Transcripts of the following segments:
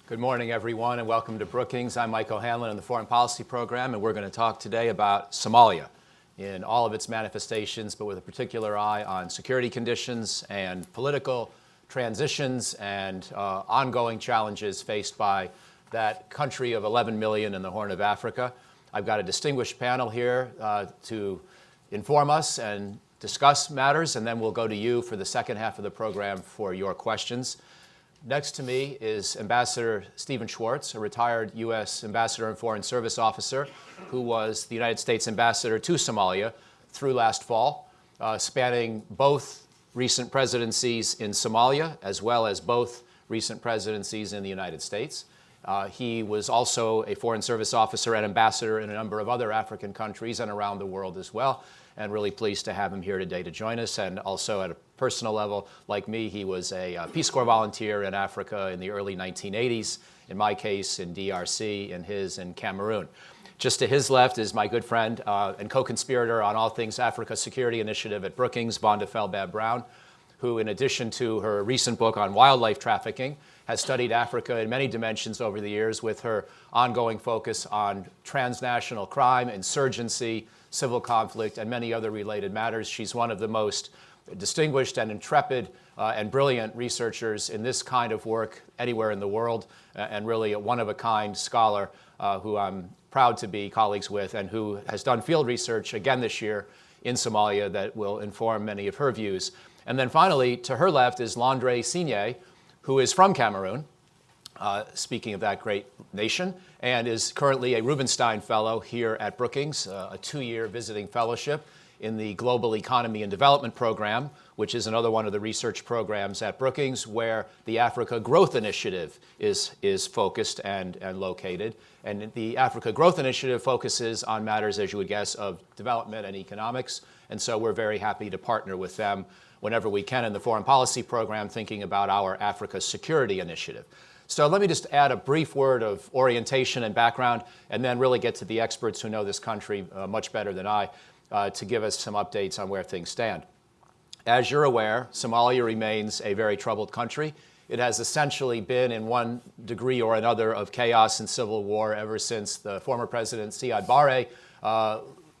Good morning, everyone, and welcome to Brookings. I'm Mike O'Hanlon in the Foreign Policy Program, and we're going to talk today about Somalia in all of its manifestations, but with a particular eye on security conditions and political transitions and ongoing challenges faced by that country of 11 million in the Horn of Africa. I've got a distinguished panel here to inform us and discuss matters, and then we'll go to you for the second half of the program for your questions. Next to me is Ambassador Stephen Schwartz, a retired U.S. Ambassador and Foreign Service Officer who was the United States Ambassador to Somalia through last fall, spanning both recent presidencies in Somalia as well as both recent presidencies in the United States. He was also a Foreign Service Officer and Ambassador in a number of other African countries and around the world as well, and really pleased to have him here today to join us. And also at a personal level, like me, he was a Peace Corps volunteer in Africa in the early 1980s, in my case in DRC, in his in Cameroon. Just to his left is my good friend and co-conspirator on all things Africa Security Initiative at Brookings, Felbab-Brown, who in addition to her recent book on wildlife trafficking, has studied Africa in many dimensions over the years with her ongoing focus on transnational crime, insurgency, civil conflict, and many other related matters. She's one of the most distinguished and intrepid and brilliant researchers in this kind of work anywhere in the world, and really a one-of-a-kind scholar who I'm proud to be colleagues with and who has done field research again this year in Somalia that will inform many of her views. And then finally, to her left is Signé, who is from Cameroon, speaking of that great nation, and is currently a Rubenstein Fellow here at Brookings, a 2-year visiting fellowship in the Global Economy and Development Program, which is another one of the research programs at Brookings where the Africa Growth Initiative is focused and located. And the Africa Growth Initiative focuses on matters, as you would guess, of development and economics. And so we're very happy to partner with them whenever we can in the Foreign Policy Program, thinking about our Africa Security Initiative. So let me just add a brief word of orientation and background, and then really get to the experts who know this country much better than I to give us some updates on where things stand. As you're aware, Somalia remains a very troubled country. It has essentially been in one degree or another of chaos and civil war ever since the former president, Siad Barre,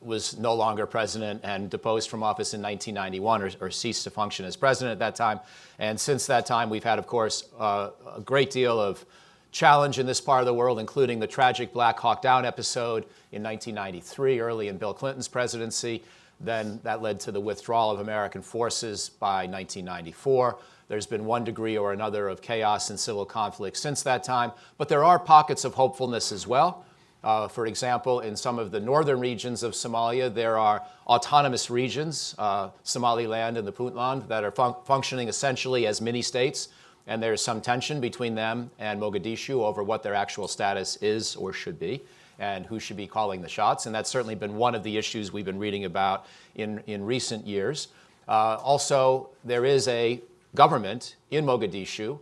was no longer president and deposed from office in 1991 or ceased to function as president at that time. And since that time, we've had, of course, a great deal of challenge in this part of the world, including the tragic Black Hawk Down episode in 1993, early in Bill Clinton's presidency. Then that led to the withdrawal of American forces by 1994. There's been one degree or another of chaos and civil conflict since that time, but there are pockets of hopefulness as well. For example, in some of the northern regions of Somalia, there are autonomous regions, Somaliland and the Puntland, that are functioning essentially as mini-states, and there's some tension between them and Mogadishu over what their actual status is or should be, and who should be calling the shots. And that's certainly been one of the issues we've been reading about in recent years. Also, there is a government in Mogadishu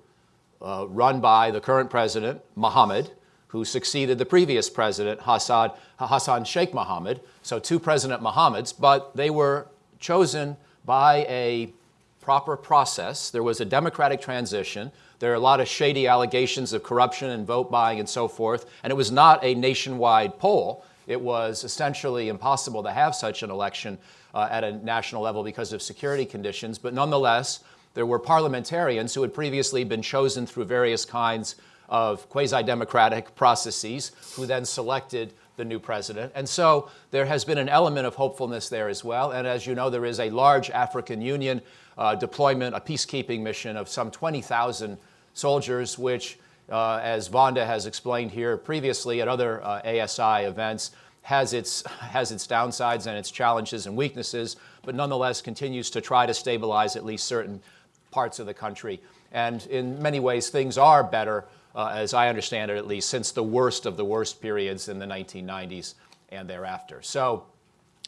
run by the current president, Mohammed, who succeeded the previous president, Hassan Sheikh Mohammed. So 2 President Mohammeds, but they were chosen by a proper process. There was a democratic transition. There are a lot of shady allegations of corruption and vote buying and so forth. And it was not a nationwide poll. It was essentially impossible to have such an election at a national level because of security conditions. But nonetheless, there were parliamentarians who had previously been chosen through various kinds of quasi-democratic processes who then selected the new president. And so there has been an element of hopefulness there as well. And as you know, there is a large African Union deployment, a peacekeeping mission of some 20,000 soldiers, which, as Vonda has explained here previously at other ASI events, has its downsides and its challenges and weaknesses, but nonetheless continues to try to stabilize at least certain parts of the country. And in many ways, things are better, as I understand it at least, since the worst of the worst periods in the 1990s and thereafter. So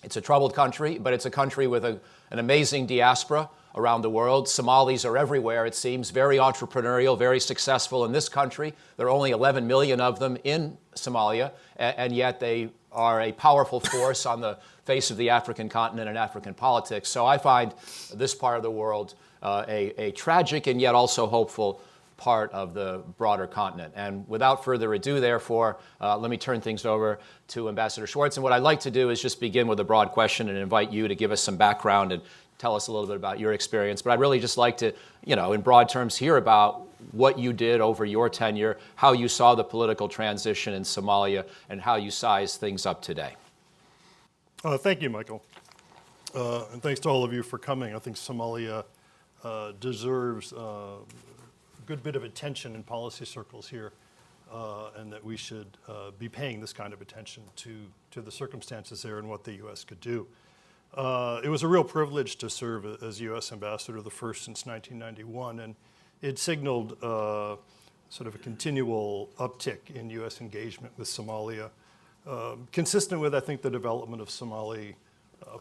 it's a troubled country, but it's a country with an amazing diaspora around the world. Somalis are everywhere, it seems, very entrepreneurial, very successful in this country. There are only 11 million of them in Somalia, and yet they are a powerful force on the face of the African continent and African politics. So I find this part of the world a tragic and yet also hopeful part of the broader continent. And without further ado, therefore, let me turn things over to Ambassador Schwartz. And what I'd like to do is just begin with a broad question and invite you to give us some background and tell us a little bit about your experience. But I'd really just like to, in broad terms, hear about what you did over your tenure, how you saw the political transition in Somalia, and how you size things up today. Thank you, Michael. And thanks to all of you for coming. I think Somalia deserves a good bit of attention in policy circles here, and that we should be paying this kind of attention to the circumstances there and what the U.S. could do. It was a real privilege to serve as U.S. ambassador, the first since 1991, and it signaled sort of a continual uptick in U.S. engagement with Somalia, consistent with, I think, the development of Somali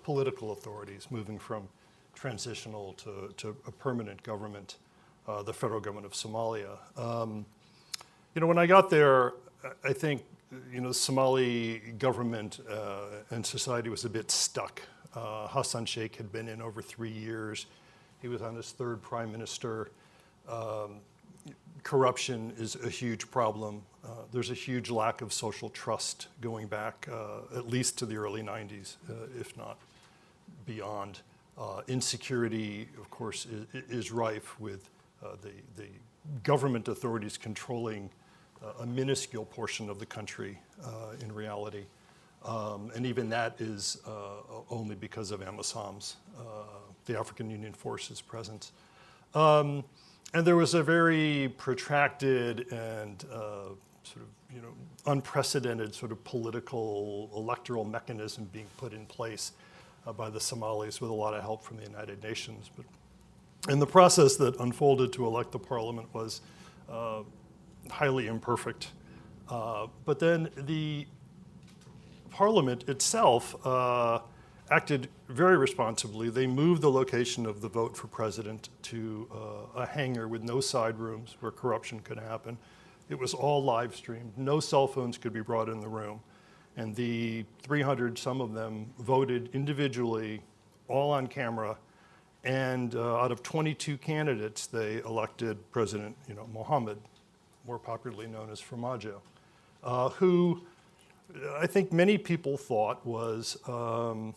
political authorities, moving from transitional to a permanent government, the federal government of Somalia. When I got there, I think, the Somali government and society was a bit stuck. Hassan Sheikh had been in over 3 years. He was on his third prime minister. Corruption is a huge problem. There's a huge lack of social trust going back at least to the early 90s, if not beyond. Insecurity, of course, is rife with the government authorities controlling a minuscule portion of the country in reality. And even that is only because of AMISOM's, the African Union Force's presence. And there was a very protracted and unprecedented sort of political electoral mechanism being put in place by the Somalis with a lot of help from the United Nations. And the process that unfolded to elect the parliament was highly imperfect. But then the parliament itself acted very responsibly. They moved the location of the vote for president to a hangar with no side rooms where corruption could happen. It was all live streamed. No cell phones could be brought in the room. And the 300, some of them, voted individually, all on camera. And out of 22 candidates, they elected President Mohammed, more popularly known as Farmajo, who I think many people thought was a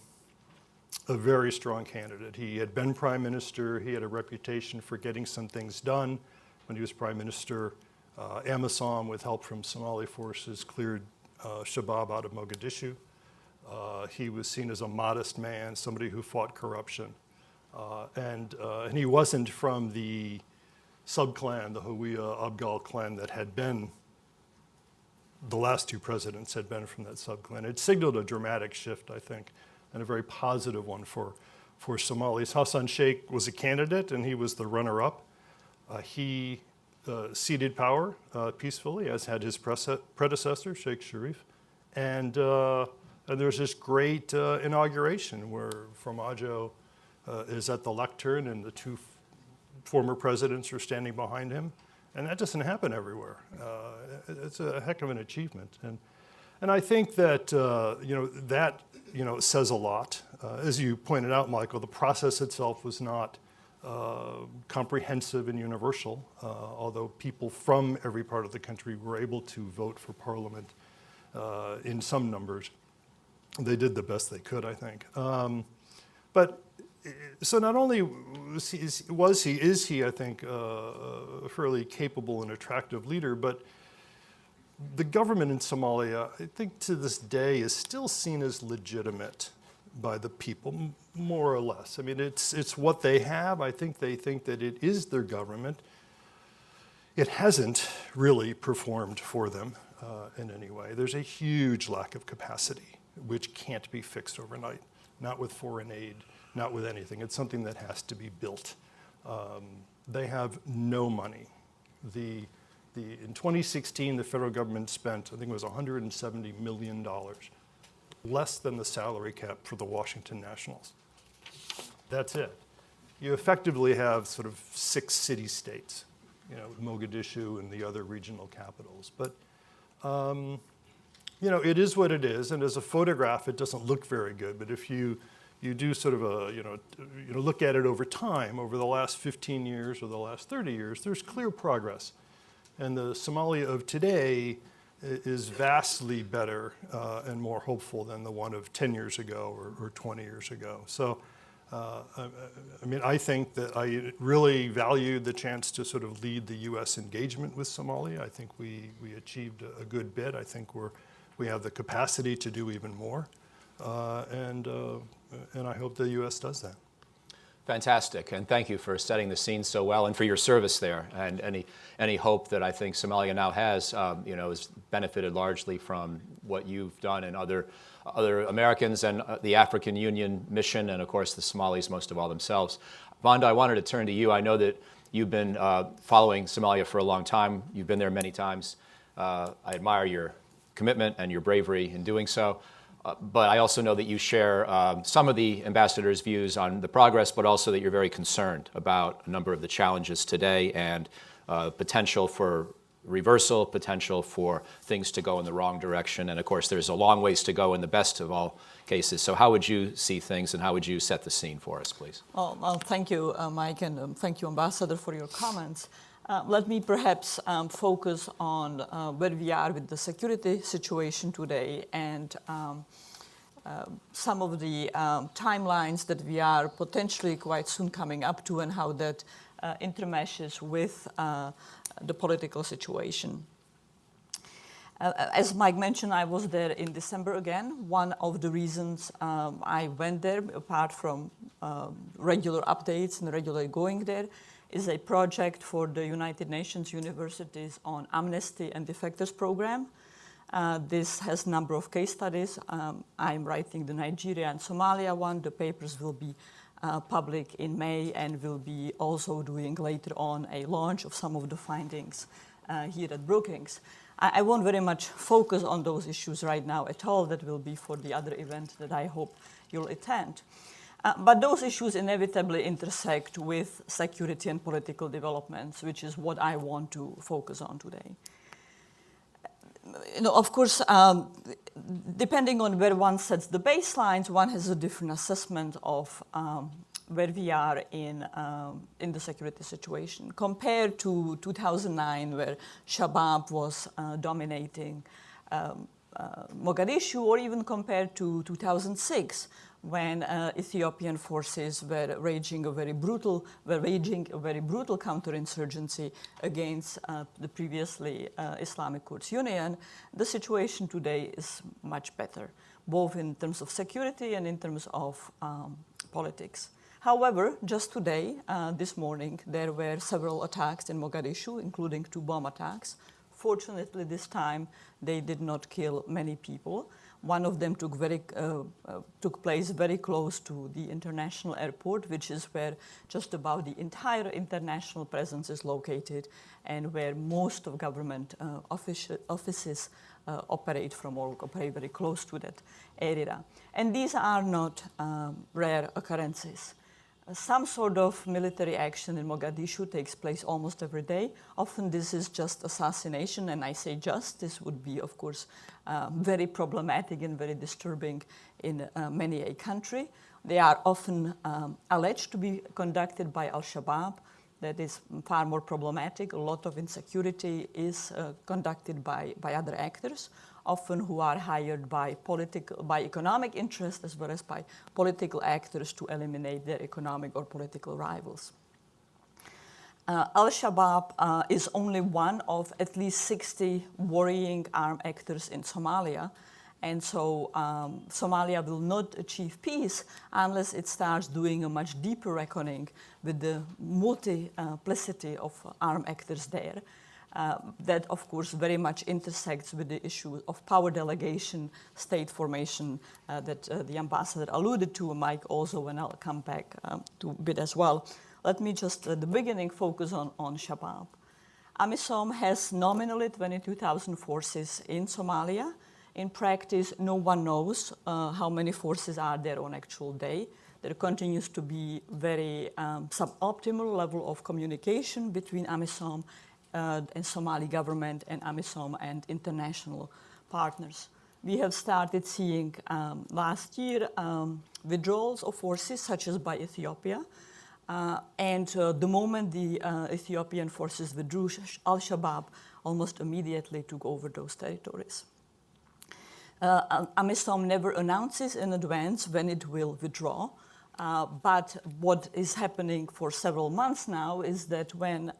very strong candidate. He had been prime minister. He had a reputation for getting some things done. When he was prime minister, AMISOM, with help from Somali forces, cleared Shabaab out of Mogadishu. He was seen as a modest man, somebody who fought corruption. And he wasn't from the sub-clan, the Hawiya Abgal clan that had been, the last two presidents had been from that sub-clan. It signaled a dramatic shift, I think, and a very positive one for Somalis. Hassan Sheikh was a candidate, and he was the runner-up. He ceded power peacefully, as had his predecessor, Sheikh Sharif. And there's this great inauguration where Farmajo is at the lectern, and the two former presidents are standing behind him. And that doesn't happen everywhere. It's a heck of an achievement. And I think that, that says a lot. As you pointed out, Michael, the process itself was not comprehensive and universal, although people from every part of the country were able to vote for parliament in some numbers. They did the best they could, I think. So not only is he, I think, a fairly capable and attractive leader, but the government in Somalia, I think to this day, is still seen as legitimate by the people, more or less. I mean, it's what they have. I think they think that it is their government. It hasn't really performed for them in any way. There's a huge lack of capacity, which can't be fixed overnight, not with foreign aid, not with anything. It's something that has to be built. They have no money. In 2016, the federal government spent, I think it was $170 million, less than the salary cap for the Washington Nationals. That's it. You effectively have sort of 6 city-states, Mogadishu and the other regional capitals. But, it is what it is. And as a photograph, it doesn't look very good. But if you you do sort of a, look at it over time, over the last 15 years or the last 30 years, there's clear progress. And the Somalia of today is vastly better and more hopeful than the one of 10 years ago or 20 years ago. So, I think that I really valued the chance to sort of lead the U.S. engagement with Somalia. I think we achieved a good bit. I think we have the capacity to do even more. And I hope the U.S. does that. Fantastic, and thank you for setting the scene so well and for your service there. And any hope that I think Somalia now has, has benefited largely from what you've done and other Americans and the African Union mission, and of course the Somalis most of all themselves. Vonda, I wanted to turn to you. I know that you've been following Somalia for a long time. You've been there many times. I admire your commitment and your bravery in doing so. But I also know that you share some of the ambassador's views on the progress, but also that you're very concerned about a number of the challenges today and potential for reversal, potential for things to go in the wrong direction. And of course, there's a long ways to go in the best of all cases. So how would you see things and how would you set the scene for us, please? Well, thank you, Mike, and thank you, Ambassador, for your comments. Let me perhaps focus on where we are with the security situation today and some of the timelines that we are potentially quite soon coming up to and how that intermeshes with the political situation. As Mike mentioned, I was there in December again. One of the reasons I went there, apart from regular updates and regularly going there, is a project for the United Nations universities on amnesty and defectors program. This has a number of case studies. I'm writing the Nigeria and Somalia one. The papers will be public in May, and will be also doing later on a launch of some of the findings here at Brookings. I won't very much focus on those issues right now at all. That will be for the other event that I hope you'll attend. But those issues inevitably intersect with security and political developments, which is what I want to focus on today. Of course, depending on where one sets the baselines, one has a different assessment of where we are in the security situation. Compared to 2009, where Shabaab was dominating Mogadishu, or even compared to 2006, when Ethiopian forces were waging a very brutal counterinsurgency against the previously Islamic Courts Union, the situation today is much better, both in terms of security and in terms of politics. However, just today, this morning, there were several attacks in Mogadishu, including 2 bomb attacks. Fortunately, this time, they did not kill many people. One of them took place very close to the international airport, which is where just about the entire international presence is located and where most of government offices operate from, or operate very close to that area. And these are not rare occurrences. Some sort of military action in Mogadishu takes place almost every day. Often this is just assassination, and I say just. This would be, of course, very problematic and very disturbing in many a country. They are often alleged to be conducted by Al-Shabab. That is far more problematic. A lot of insecurity is conducted by other actors, often who are hired by economic interest as well as by political actors to eliminate their economic or political rivals. Al-Shabab is only one of at least 60 worrying armed actors in Somalia. And so Somalia will not achieve peace unless it starts doing a much deeper reckoning with the multiplicity of armed actors there. That, of course, very much intersects with the issue of power delegation, state formation that the ambassador alluded to, Mike also, and I'll come back to a bit as well. Let me just, at the beginning, focus on Shabaab. AMISOM has nominally 22,000 forces in Somalia. In practice, no one knows how many forces are there on actual day. There continues to be very suboptimal level of communication between AMISOM and Somali government and AMISOM and international partners. we have started seeing last year withdrawals of forces, such as by Ethiopia. The moment the Ethiopian forces withdrew, Al-Shabab almost immediately took over those territories. AMISOM never announces in advance when it will withdraw, but what is happening for several months now is that when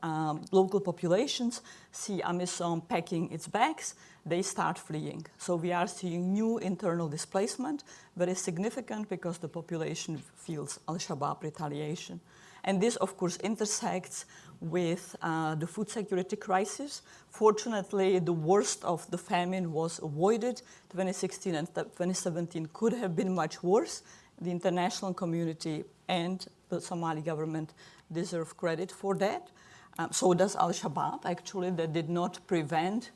local populations see AMISOM packing its bags, they start fleeing. So we are seeing new internal displacement, very significant because the population feels Al-Shabab retaliation. And this, of course, intersects with the food security crisis. Fortunately, the worst of the famine was avoided. 2016 and 2017 could have been much worse. The international community and the Somali government deserve credit for that. So does Al-Shabab, actually, that did not prevent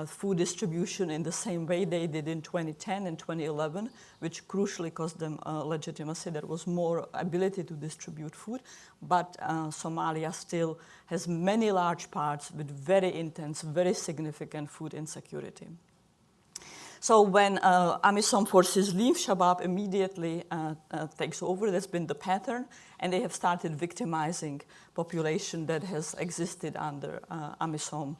food distribution in the same way they did in 2010 and 2011, which crucially cost them legitimacy. There was more ability to distribute food, but Somalia still has many large parts with very intense, very significant food insecurity. So when AMISOM forces leave, Shabaab immediately takes over. That's been the pattern, and they have started victimizing population that has existed under AMISOM,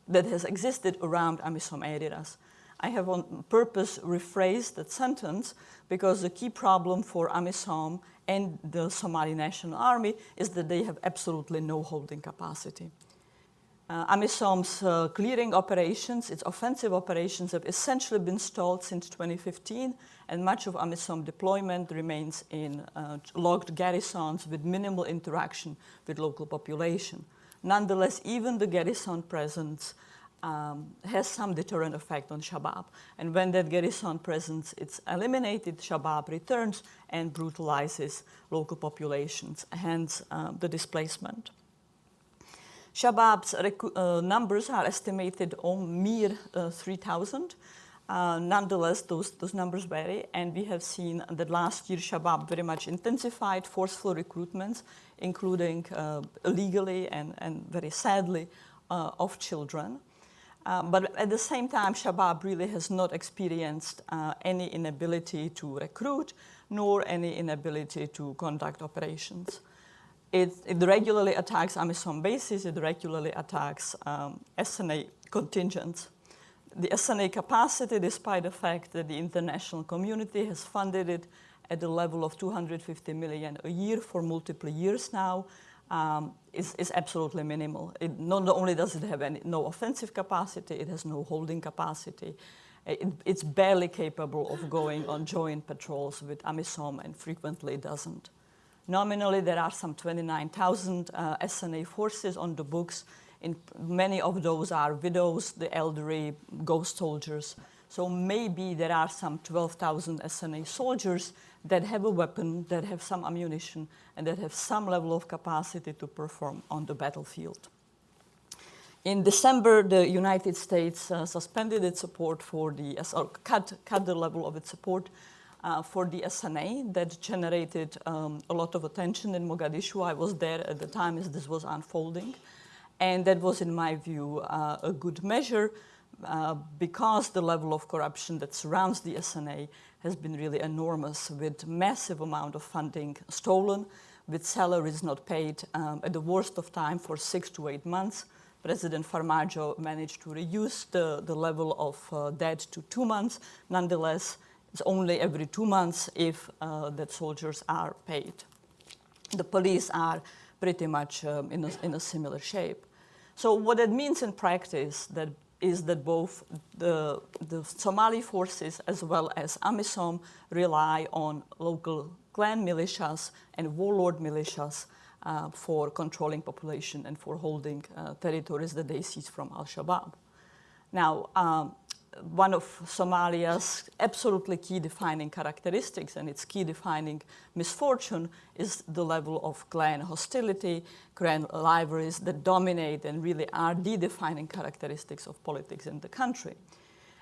that has existed around AMISOM areas. I have on purpose rephrased that sentence because the key problem for AMISOM and the Somali National Army is that they have absolutely no holding capacity. AMISOM's clearing operations, its offensive operations, have essentially been stalled since 2015, and much of AMISOM deployment remains in locked garrisons with minimal interaction with local population. Nonetheless, even the garrison presence has some deterrent effect on Shabaab. And when that garrison presence is eliminated, Shabaab returns and brutalizes local populations, hence the displacement. Shabaab's numbers are estimated on mere 3,000. Nonetheless, those numbers vary, and we have seen that last year Shabaab very much intensified forceful recruitments, including illegally and very sadly of children. But at the same time, Shabaab really has not experienced any inability to recruit, nor any inability to conduct operations. It regularly attacks AMISOM bases, it regularly attacks SNA contingents. The SNA capacity, despite the fact that the international community has funded it at the level of $250 million a year for multiple years now, is absolutely minimal. Not only does it have no offensive capacity, it has no holding capacity. It's barely capable of going on joint patrols with AMISOM and frequently doesn't. Nominally, there are some 29,000 SNA forces on the books. Many of those are widows, the elderly, ghost soldiers. So maybe there are some 12,000 SNA soldiers that have a weapon, that have some ammunition, and that have some level of capacity to perform on the battlefield. In December, the United States suspended its support for or cut the level of its support for the SNA. That generated a lot of attention in Mogadishu. I was there at the time as this was unfolding. And that was, in my view, a good measure because the level of corruption that surrounds the SNA has been really enormous, with massive amount of funding stolen, with salaries not paid at the worst of time for 6 to 8 months. President Farmajo managed to reduce the level of debt to 2 months. Nonetheless, it's only every 2 months if that soldiers are paid. The police are pretty much in a similar shape. So what that means in practice is that both the Somali forces as well as AMISOM rely on local clan militias and warlord militias for controlling population and for holding territories that they seize from Al-Shabab. Now, one of Somalia's absolutely key defining characteristics and its key defining misfortune is the level of clan hostility, clan rivalries that dominate and really are the defining characteristics of politics in the country.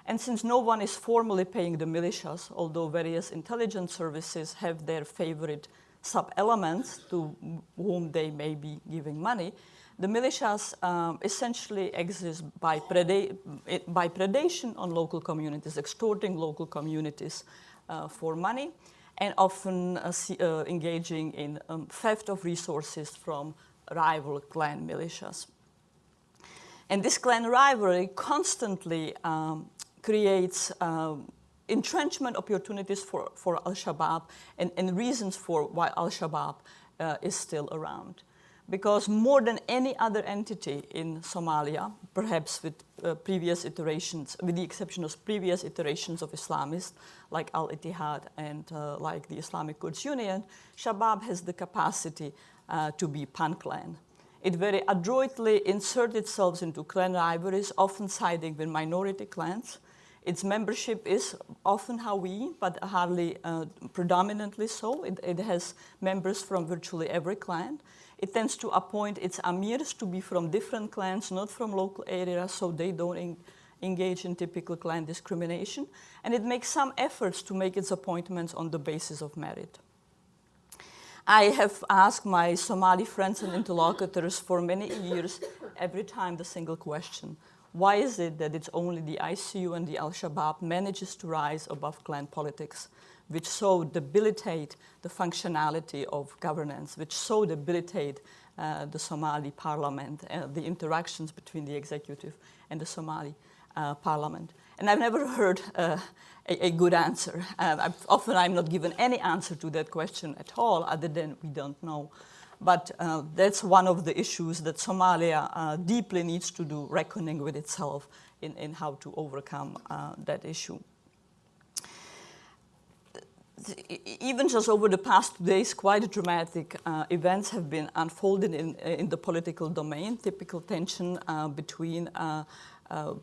And since no one is formally paying the militias, although various intelligence services have their favorite sub-elements to whom they may be giving money, the militias essentially exist by predation on local communities, extorting local communities for money, and often engaging in theft of resources from rival clan militias. And this clan rivalry constantly creates entrenchment opportunities for Al-Shabab and reasons for why Al-Shabab is still around. Because more than any other entity in Somalia, perhaps with previous iterations, with the exception of previous iterations of Islamists like Al-Ittihad and like the Islamic Quds Union, Shabaab has the capacity to be pan-clan. It very adroitly inserts itself into clan rivalries, often siding with minority clans. Its membership is often Hawi, but hardly predominantly so. It has members from virtually every clan. It tends to appoint its amirs to be from different clans, not from local areas, so they don't engage in typical clan discrimination. And it makes some efforts to make its appointments on the basis of merit. I have asked my Somali friends and interlocutors for many years, every time the single question: why is it that it's only the ICU and the Al-Shabab manages to rise above clan politics, which so debilitate the functionality of governance, which so debilitate the Somali parliament, the interactions between the executive and the Somali parliament? And I've never heard a good answer. Often I'm not given any answer to that question at all, other than we don't know. But that's one of the issues that Somalia deeply needs to do, reckoning with itself in how to overcome that issue. Even just over the past 2 days, quite dramatic events have been unfolded in the political domain, typical tension between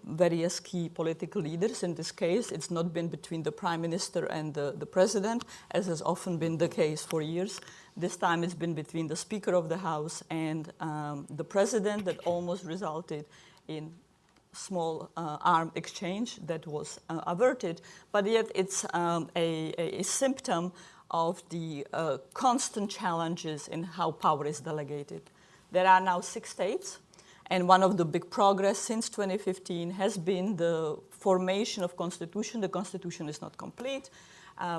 various key political leaders. In this case, it's not been between the prime minister and the president, as has often been the case for years. This time it's been between the Speaker of the House and the President, that almost resulted in small armed exchange that was averted. But yet it's a symptom of the constant challenges in how power is delegated. There are now 6 states, and one of the big progress since 2015 has been the formation of constitution. The constitution is not complete.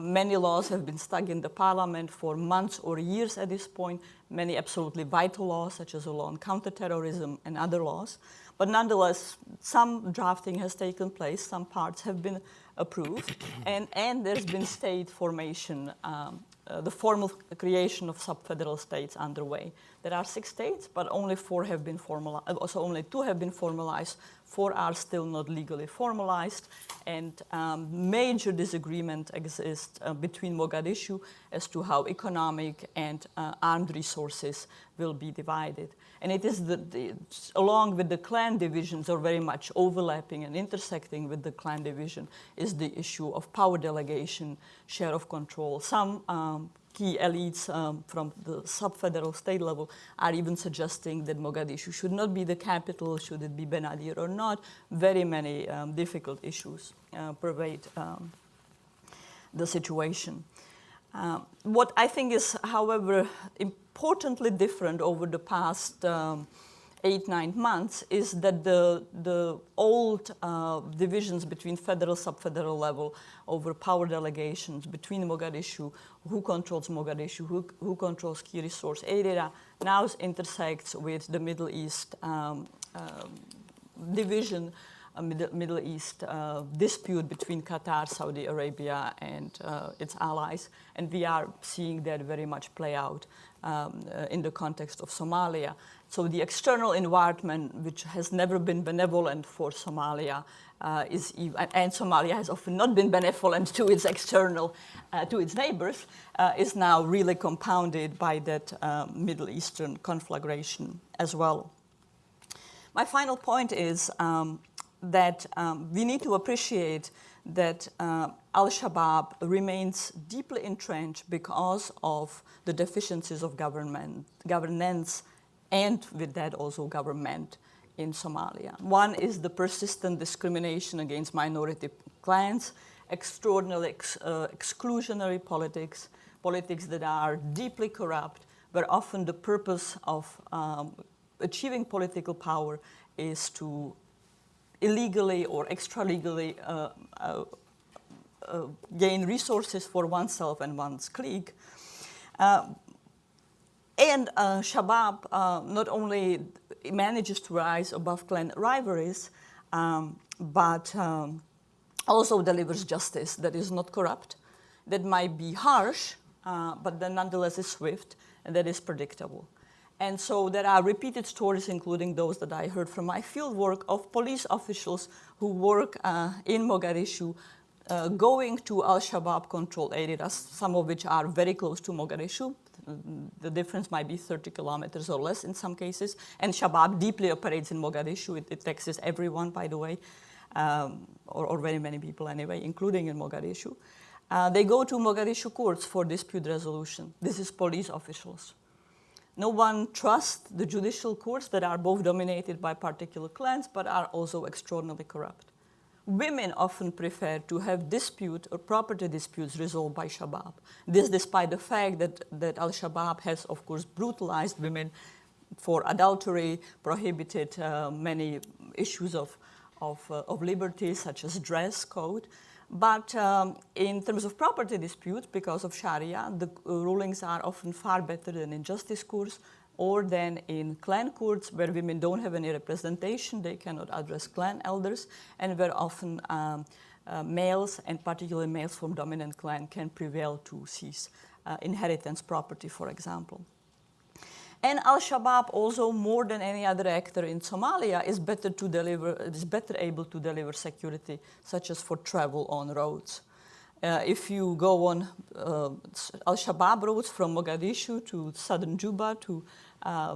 Many laws have been stuck in the parliament for months or years at this point, many absolutely vital laws, such as the law on counterterrorism and other laws. But nonetheless, some drafting has taken place, some parts have been approved, and there's been state formation, the formal creation of sub-federal states underway. There are 6 states, but only 4 have been formalized, also only 2 have been formalized, 4 are still not legally formalized, and major disagreement exists between Mogadishu as to how economic and armed resources will be divided. And it is along with the clan divisions, or very much overlapping and intersecting with the clan division, is the issue of power delegation, share of control. Some key elites from the sub-federal state level are even suggesting that Mogadishu should not be the capital, should it be Benadir or not. Very many difficult issues pervade the situation. What I think is, however, importantly different over the past 8-9 months is that the old divisions between federal, sub-federal level over power delegations between Mogadishu, who controls Mogadishu, who controls key resource area, now intersects with the Middle East division, Middle East dispute between Qatar, Saudi Arabia, and its allies. And we are seeing that very much play out in the context of Somalia. So the external environment, which has never been benevolent for Somalia, and Somalia has often not been benevolent to its external, to its neighbors, is now really compounded by that Middle Eastern conflagration as well. My final point is that we need to appreciate that Al-Shabab remains deeply entrenched because of the deficiencies of governance, and with that also government in Somalia. One is the persistent discrimination against minority clans, extraordinarily exclusionary politics, politics that are deeply corrupt, where often the purpose of achieving political power is to illegally or extra-legally gain resources for oneself and one's clique. And Shabaab not only manages to rise above clan rivalries, but also delivers justice that is not corrupt, that might be harsh, but then nonetheless is swift, and that is predictable. And so there are repeated stories, including those that I heard from my field work, of police officials who work in Mogadishu going to Al-Shabab controlled areas, some of which are very close to Mogadishu. The difference might be 30 kilometers or less in some cases. And Shabaab deeply operates in Mogadishu. It taxes everyone, by the way, or very many people anyway, including in Mogadishu. They go to Mogadishu courts for dispute resolution. This is police officials. No one trusts the judicial courts that are both dominated by particular clans, but are also extraordinarily corrupt. Women often prefer to have dispute or property disputes resolved by Shabaab. This despite the fact that Al-Shabab has, of course, brutalized women for adultery, prohibited many issues of liberty, such as dress code. But in terms of property disputes, because of Sharia, the rulings are often far better than in justice courts or than in clan courts, where women don't have any representation, they cannot address clan elders, and where often males, and particularly males from dominant clan, can prevail to seize inheritance property, for example. And Al-Shabab also, more than any other actor in Somalia, is better able to deliver security, such as for travel on roads. If you go on Al-Shabab roads from Mogadishu to southern Juba to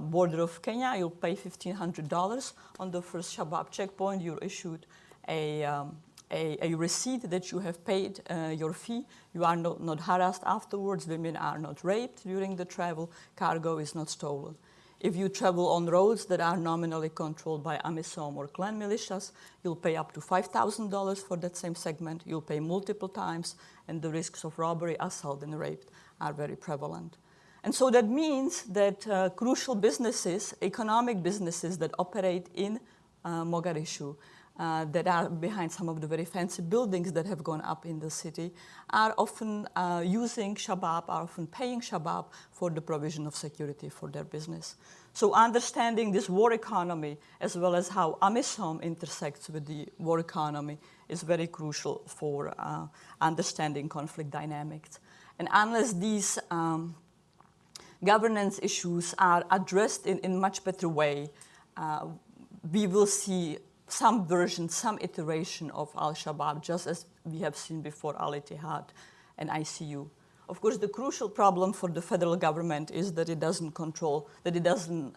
border of Kenya, you'll pay $1,500. On the first Shabab checkpoint, you're issued a receipt that you have paid your fee. You are not harassed afterwards. Women are not raped during the travel. Cargo is not stolen. If you travel on roads that are nominally controlled by AMISOM or clan militias, you'll pay up to $5,000 for that same segment. You'll pay multiple times, and the risks of robbery, assault, and rape are very prevalent. And so that means that crucial businesses, economic businesses that operate in Mogadishu, that are behind some of the very fancy buildings that have gone up in the city, are often using Shabaab, are often paying Shabaab for the provision of security for their business. So understanding this war economy, as well as how AMISOM intersects with the war economy, is very crucial for understanding conflict dynamics. And unless these governance issues are addressed in much better way, we will see some version, some iteration of Al-Shabab, just as we have seen before Al-Ittihad and ICU. Of course, the crucial problem for the federal government is that it doesn't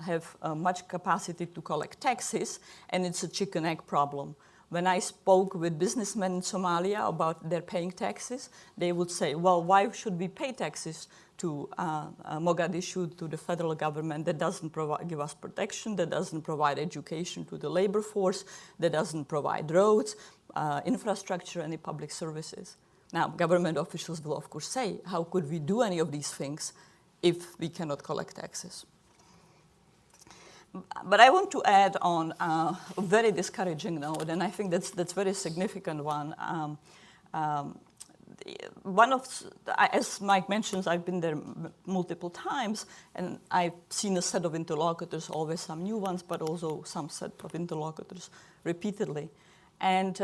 have much capacity to collect taxes, and it's a chicken-egg problem. When I spoke with businessmen in Somalia about their paying taxes, they would say, well, why should we pay taxes to Mogadishu, to the federal government that doesn't give us protection, that doesn't provide education to the labor force, that doesn't provide roads, infrastructure, any public services? Now, government officials will, of course, say, how could we do any of these things if we cannot collect taxes? But I want to add on a very discouraging note, and I think that's very significant one. As Mike mentions, I've been there multiple times, and I've seen a set of interlocutors, always some new ones, but also some set of interlocutors repeatedly. And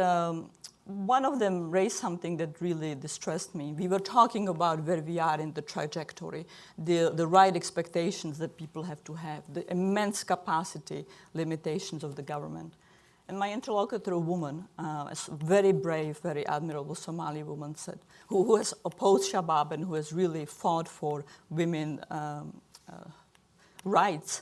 one of them raised something that really distressed me. We were talking about where we are in the trajectory, the right expectations that people have to have, the immense capacity limitations of the government. And my interlocutor, a woman, a very brave, very admirable Somali woman, said, who has opposed Shabaab and who has really fought for women rights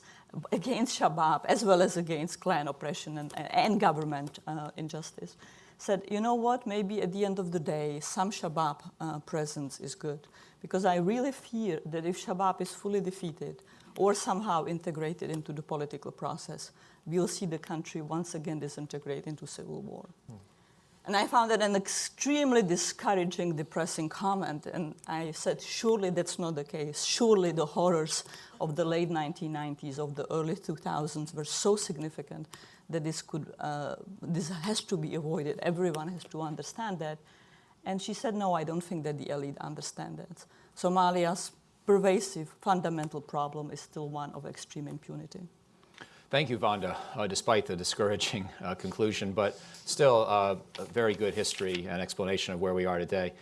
against Shabaab, as well as against clan oppression and government injustice, said, you know what, maybe at the end of the day, some Shabaab presence is good. Because I really fear that if Shabaab is fully defeated or somehow integrated into the political process, we'll see the country once again disintegrate into civil war. And I found it an extremely discouraging, depressing comment. And I said, surely that's not the case. Surely the horrors of the late 1990s, of the early 2000s were so significant that this has to be avoided. Everyone has to understand that. And she said, no, I don't think that the elite understand that. Somalia's pervasive, fundamental problem is still one of extreme impunity. Thank you, Vanda, despite the discouraging conclusion, but still a very good history and explanation of where we are today.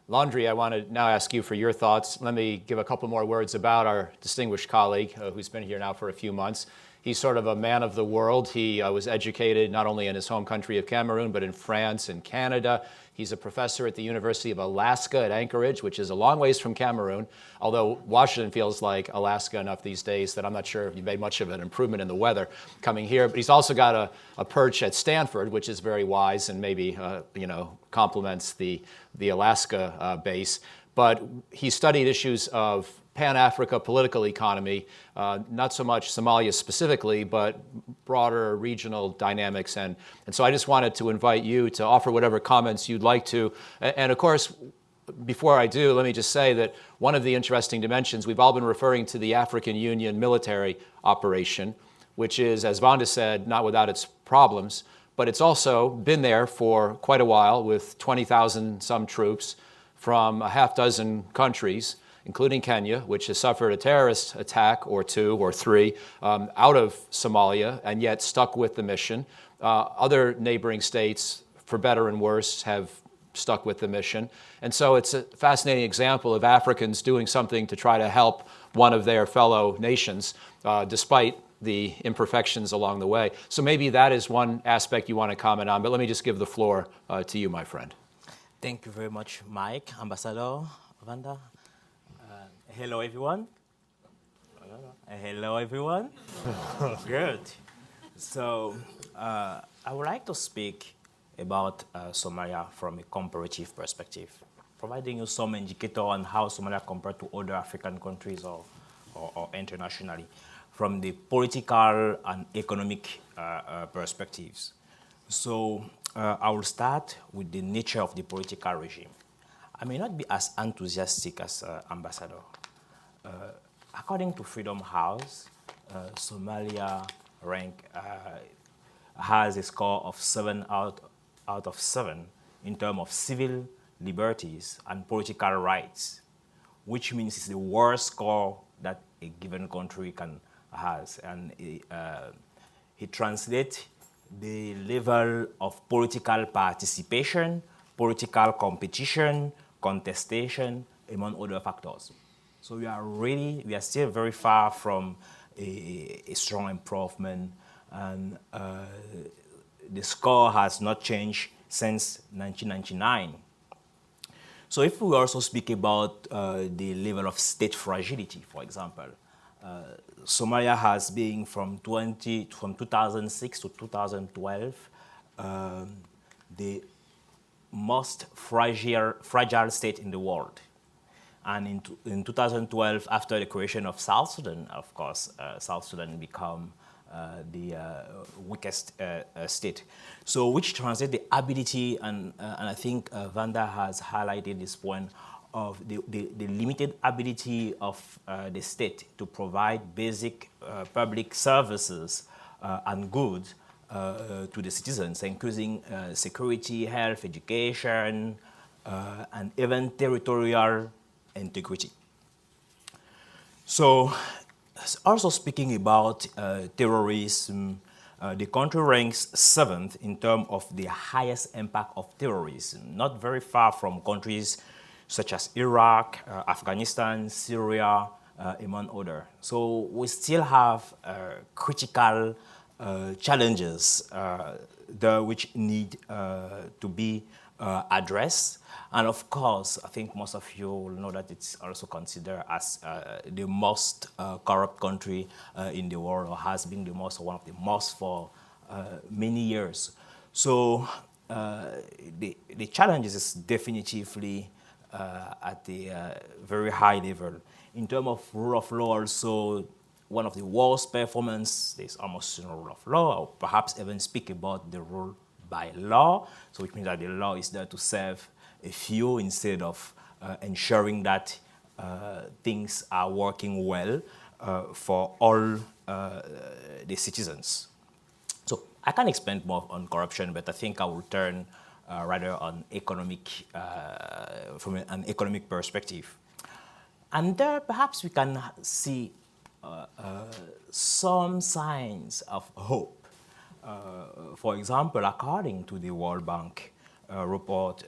Laundry, I want to now ask you for your thoughts. Let me give a couple more words about our distinguished colleague who's been here now for a few months. He's sort of a man of the world. He was educated not only in his home country of Cameroon, but in France and Canada. He's a professor at the University of Alaska at Anchorage, which is a long ways from Cameroon, although Washington feels like Alaska enough these days that I'm not sure if you've made much of an improvement in the weather coming here. But he's also got a perch at Stanford, which is very wise and maybe complements the Alaska base. But he studied issues of Pan-Africa political economy, not so much Somalia specifically, but broader regional dynamics. And so I just wanted to invite you to offer whatever comments you'd like to. And of course, before I do, let me just say that one of the interesting dimensions, we've all been referring to the African Union military operation, which is, as Vanda said, not without its problems, but it's also been there for quite a while with 20,000 some troops from a half dozen countries, including Kenya, which has suffered a terrorist attack or two or three out of Somalia and yet stuck with the mission. Other neighboring states, for better and worse, have stuck with the mission. And so it's a fascinating example of Africans doing something to try to help one of their fellow nations, despite the imperfections along the way. So maybe that is one aspect you want to comment on, but let me just give the floor to you, my friend. Thank you very much, Mike, Ambassador Vanda. Hello, everyone. Hello, everyone. Good. So I would like to speak about Somalia from a comparative perspective, providing you some indicator on how Somalia compared to other African countries or internationally from the political and economic perspectives. So I will start with the nature of the political regime. I may not be as enthusiastic as Ambassador. According to Freedom House, Somalia has a score of 7 out of 7 in terms of civil liberties and political rights, which means it's the worst score that a given country has. And it translates the level of political participation, political competition, contestation, among other factors. So we are still very far from a strong improvement, and the score has not changed since 1999. So if we also speak about the level of state fragility, for example, Somalia has been from 2006 to 2012 the most fragile state in the world. And in 2012, after the creation of South Sudan, of course, South Sudan became the weakest state. So which translates the ability, and I think Vanda has highlighted this point, of the limited ability of the state to provide basic public services and goods to the citizens, including security, health, education, and even territorial integrity. So, also speaking about terrorism, the country ranks 7th in terms of the highest impact of terrorism, not very far from countries such as Iraq, Afghanistan, Syria, among others. So we still have critical challenges which need to be addressed. And of course, I think most of you will know that it's also considered as the most corrupt country in the world, or has been one of the most for many years. So the challenges is definitively at a very high level. In terms of rule of law also, one of the worst performance, there's almost no rule of law, or perhaps even speak about the rule by law, so which means that the law is there to serve a few instead of ensuring that things are working well for all the citizens. So I can expand more on corruption, but I think I will turn rather on economic, from an economic perspective. And there perhaps we can see some signs of hope. For example, according to the World Bank report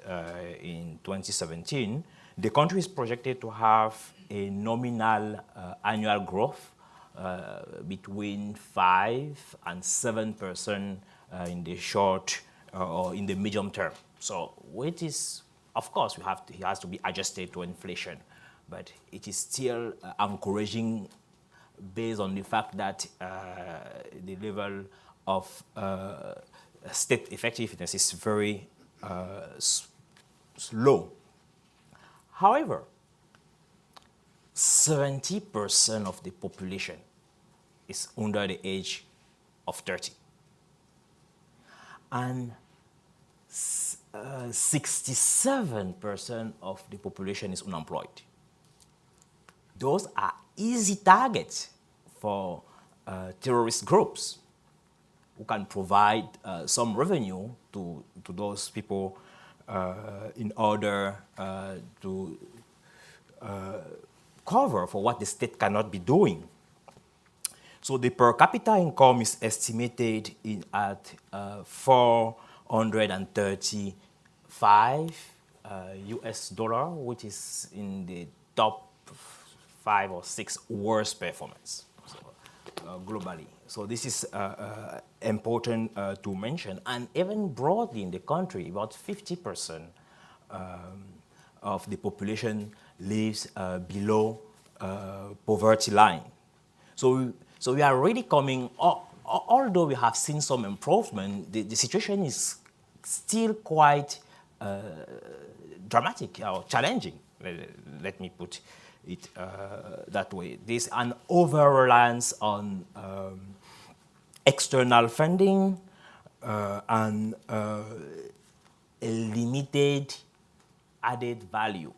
in 2017, the country is projected to have a nominal annual growth between 5 and 7% in the short or in the medium term. So it is, of course, it has to be adjusted to inflation, but it is still encouraging based on the fact that the level of state effectiveness is very slow. However, 70% of the population is under the age of 30. And 67% of the population is unemployed. Those are easy targets for terrorist groups who can provide some revenue to those people in order to cover for what the state cannot be doing. So the per capita income is estimated at $435 US dollar, which is in the top 5 or 6 worst performance globally. So this is important to mention. And even broadly in the country, about 50% of the population lives below poverty line. So we are really coming, although we have seen some improvement, the situation is still quite dramatic or challenging, let me put it that way. There's an over-reliance on external funding and a limited added value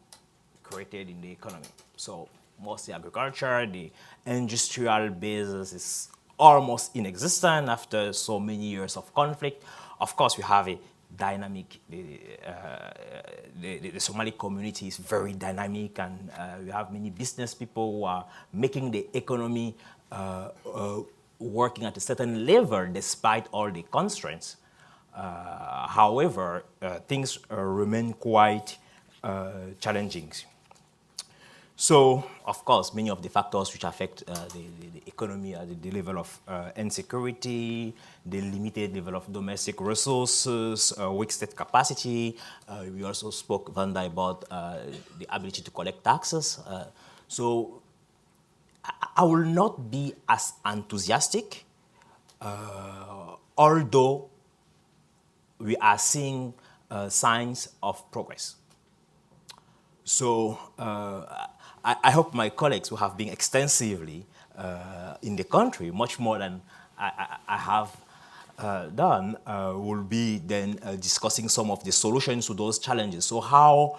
created in the economy. So mostly agriculture, the industrial basis is almost inexistent after so many years of conflict. Of course, we have a dynamic, the Somali community is very dynamic, and we have many business people who are making the economy working at a certain level despite all the constraints. However, things remain quite challenging. So, of course, many of the factors which affect the economy are the level of insecurity, the limited level of domestic resources, weak state capacity. We also spoke, Vanda, about the ability to collect taxes. So I will not be as enthusiastic, although we are seeing signs of progress. So I hope my colleagues who have been extensively in the country, much more than I have done, will be then discussing some of the solutions to those challenges. So how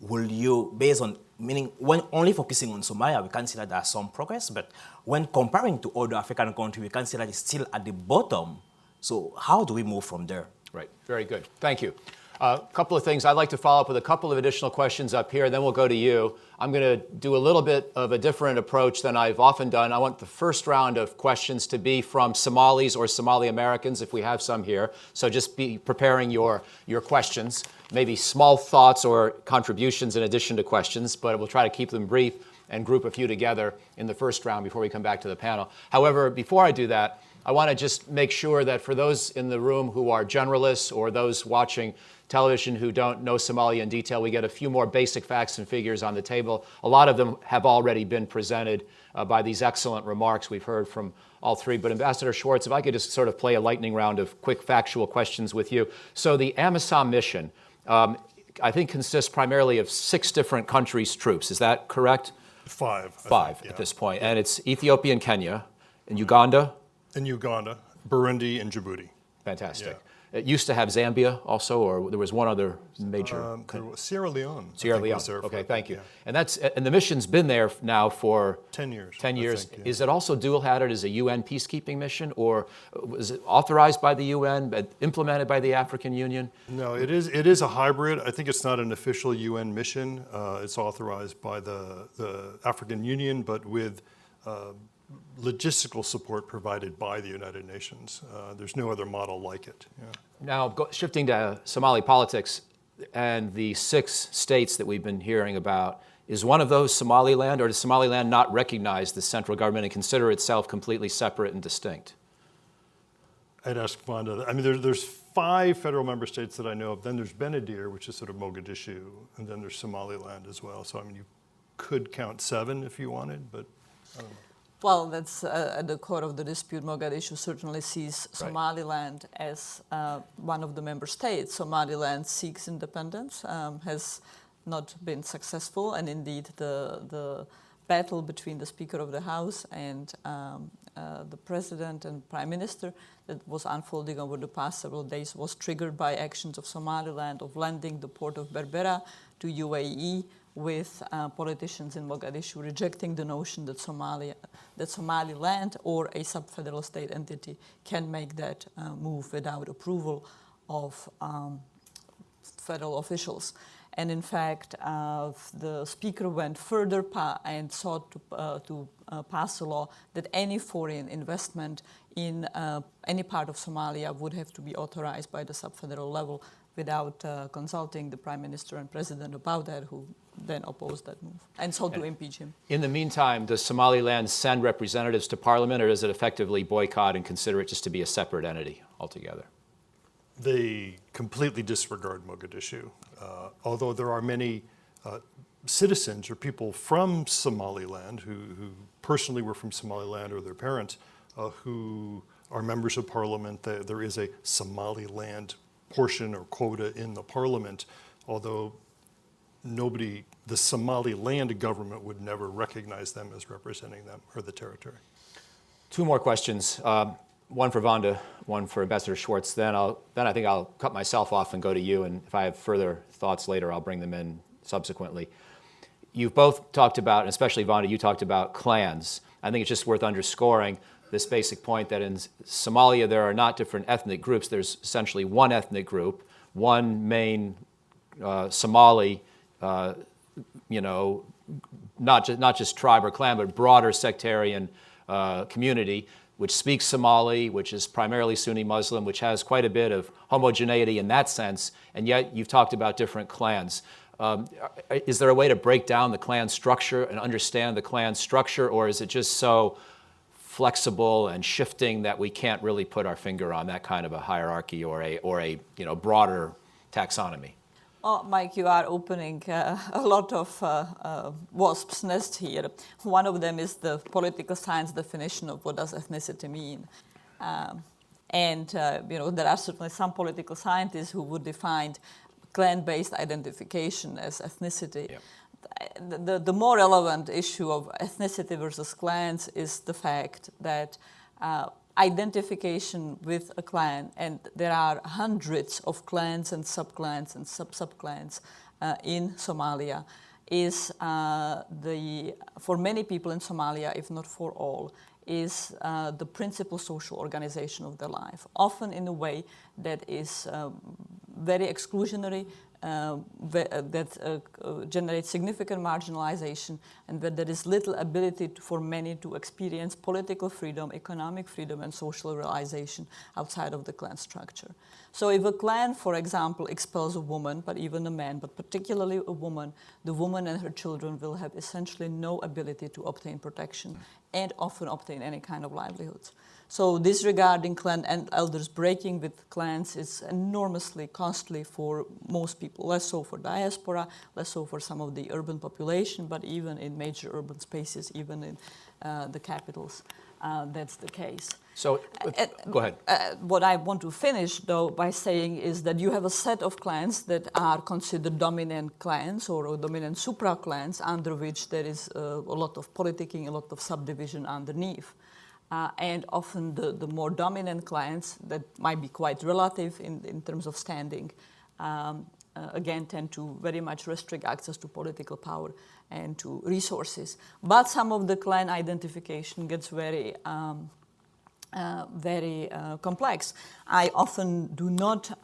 will you, based on, meaning when only focusing on Somalia, we can see that there's some progress, but when comparing to other African countries, we can see that it's still at the bottom. So how do we move from there? Right, very good. Thank you. A couple of things. I'd like to follow up with a couple of additional questions up here, then we'll go to you. I'm going to do a little bit of a different approach than I've often done. I want the first round of questions to be from Somalis or Somali Americans, if we have some here. So just be preparing your questions, maybe small thoughts or contributions in addition to questions, but we'll try to keep them brief and group a few together in the first round before we come back to the panel. However, before I do that, I want to just make sure that for those in the room who are generalists or those watching television who don't know Somalia in detail, we get a few more basic facts and figures on the table. A lot of them have already been presented by these excellent remarks we've heard from all three. But Ambassador Schwartz, if I could just sort of play a lightning round of quick factual questions with you. So the AMISOM mission, I think, consists primarily of 6 different countries' troops. Is that correct? 5. 5 at this point. And it's Ethiopia and Kenya and Uganda? In Uganda, Burundi, and Djibouti. Fantastic. Yeah. It used to have Zambia also, or there was one other major. Sierra Leone. Sierra I think, Leone. was there for Okay, a bit, thank you. yeah. And the mission's been there now for 10 years. 10 I years. think, yeah. Is it also dual-hatted as a UN peacekeeping mission, or was it authorized by the UN, but implemented by the African Union? No, it is a hybrid. I think it's not an official UN mission. It's authorized by the African Union, but with logistical support provided by the United Nations. There's no other model like it. Yeah. Now, shifting to Somali politics and the 6 states that we've been hearing about, is one of those Somaliland, or does Somaliland not recognize the central government and consider itself completely separate and distinct? I'd ask Vonda. I mean, there's 5 federal member states that I know of. Then there's Benadir, which is sort of Mogadishu, and then there's Somaliland as well. So, I mean, you could count 7 if you wanted, but I don't know. Well, that's at the core of the dispute. Mogadishu certainly sees Somaliland as one of the member states. Somaliland seeks independence, has not been successful, and indeed the battle between the Speaker of the House and the President and Prime Minister that was unfolding over the past several days was triggered by actions of Somaliland of lending the port of Berbera to UAE, with politicians in Mogadishu rejecting the notion that Somaliland or a sub-federal state entity can make that move without approval of federal officials. And in fact, the speaker went further and sought to pass a law that any foreign investment in any part of Somalia would have to be authorized by the sub-federal level without consulting the Prime Minister and President about that, who then opposed that move, and sought to impeach him. In the meantime, does Somaliland send representatives to Parliament, or does it effectively boycott and consider it just to be a separate entity altogether? They completely disregard Mogadishu, although there are many citizens or people from Somaliland who personally were from Somaliland or their parents who are members of Parliament. There is a Somaliland portion or quota in the Parliament, although the Somaliland government would never recognize them as representing them or the territory. 2 more questions. One for Vonda, one for Ambassador Schwartz. Then I think I'll cut myself off and go to you, and if I have further thoughts later, I'll bring them in subsequently. You've both talked about, and especially Vonda, you talked about clans. I think it's just worth underscoring this basic point that in Somalia there are not different ethnic groups. There's essentially one ethnic group, one main Somali, not just tribe or clan, but broader sectarian community, which speaks Somali, which is primarily Sunni Muslim, which has quite a bit of homogeneity in that sense, and yet you've talked about different clans. Is there a way to break down the clan structure and understand the clan structure, or is it just so flexible and shifting that we can't really put our finger on that kind of a hierarchy or a broader taxonomy? Oh, Mike, you are opening a lot of wasps' nest here. One of them is the political science definition of what does ethnicity mean. There are certainly some political scientists who would define clan-based identification as ethnicity. Yep. The more relevant issue of ethnicity versus clans is the fact that identification with a clan, and there are hundreds of clans and sub-clans and sub-clans in Somalia, is for many people in Somalia, if not for all, is the principal social organization of their life, often in a way that is very exclusionary, that generates significant marginalization, and where there is little ability for many to experience political freedom, economic freedom, and social realization outside of the clan structure. So if a clan, for example, expels a woman, but even a man, but particularly a woman, the woman and her children will have essentially no ability to obtain protection and often obtain any kind of livelihoods. So disregarding clan and elders, breaking with clans is enormously costly for most people, less so for diaspora, less so for some of the urban population, but even in major urban spaces, even in the capitals, that's the case. So, go ahead. What I want to finish, though, by saying is that you have a set of clans that are considered dominant clans or dominant supra-clans, under which there is a lot of politicking, a lot of subdivision underneath. and often the more dominant clans that might be quite relative in terms of standing, again, tend to very much restrict access to political power and to resources. But some of the clan identification gets very complex. I often do not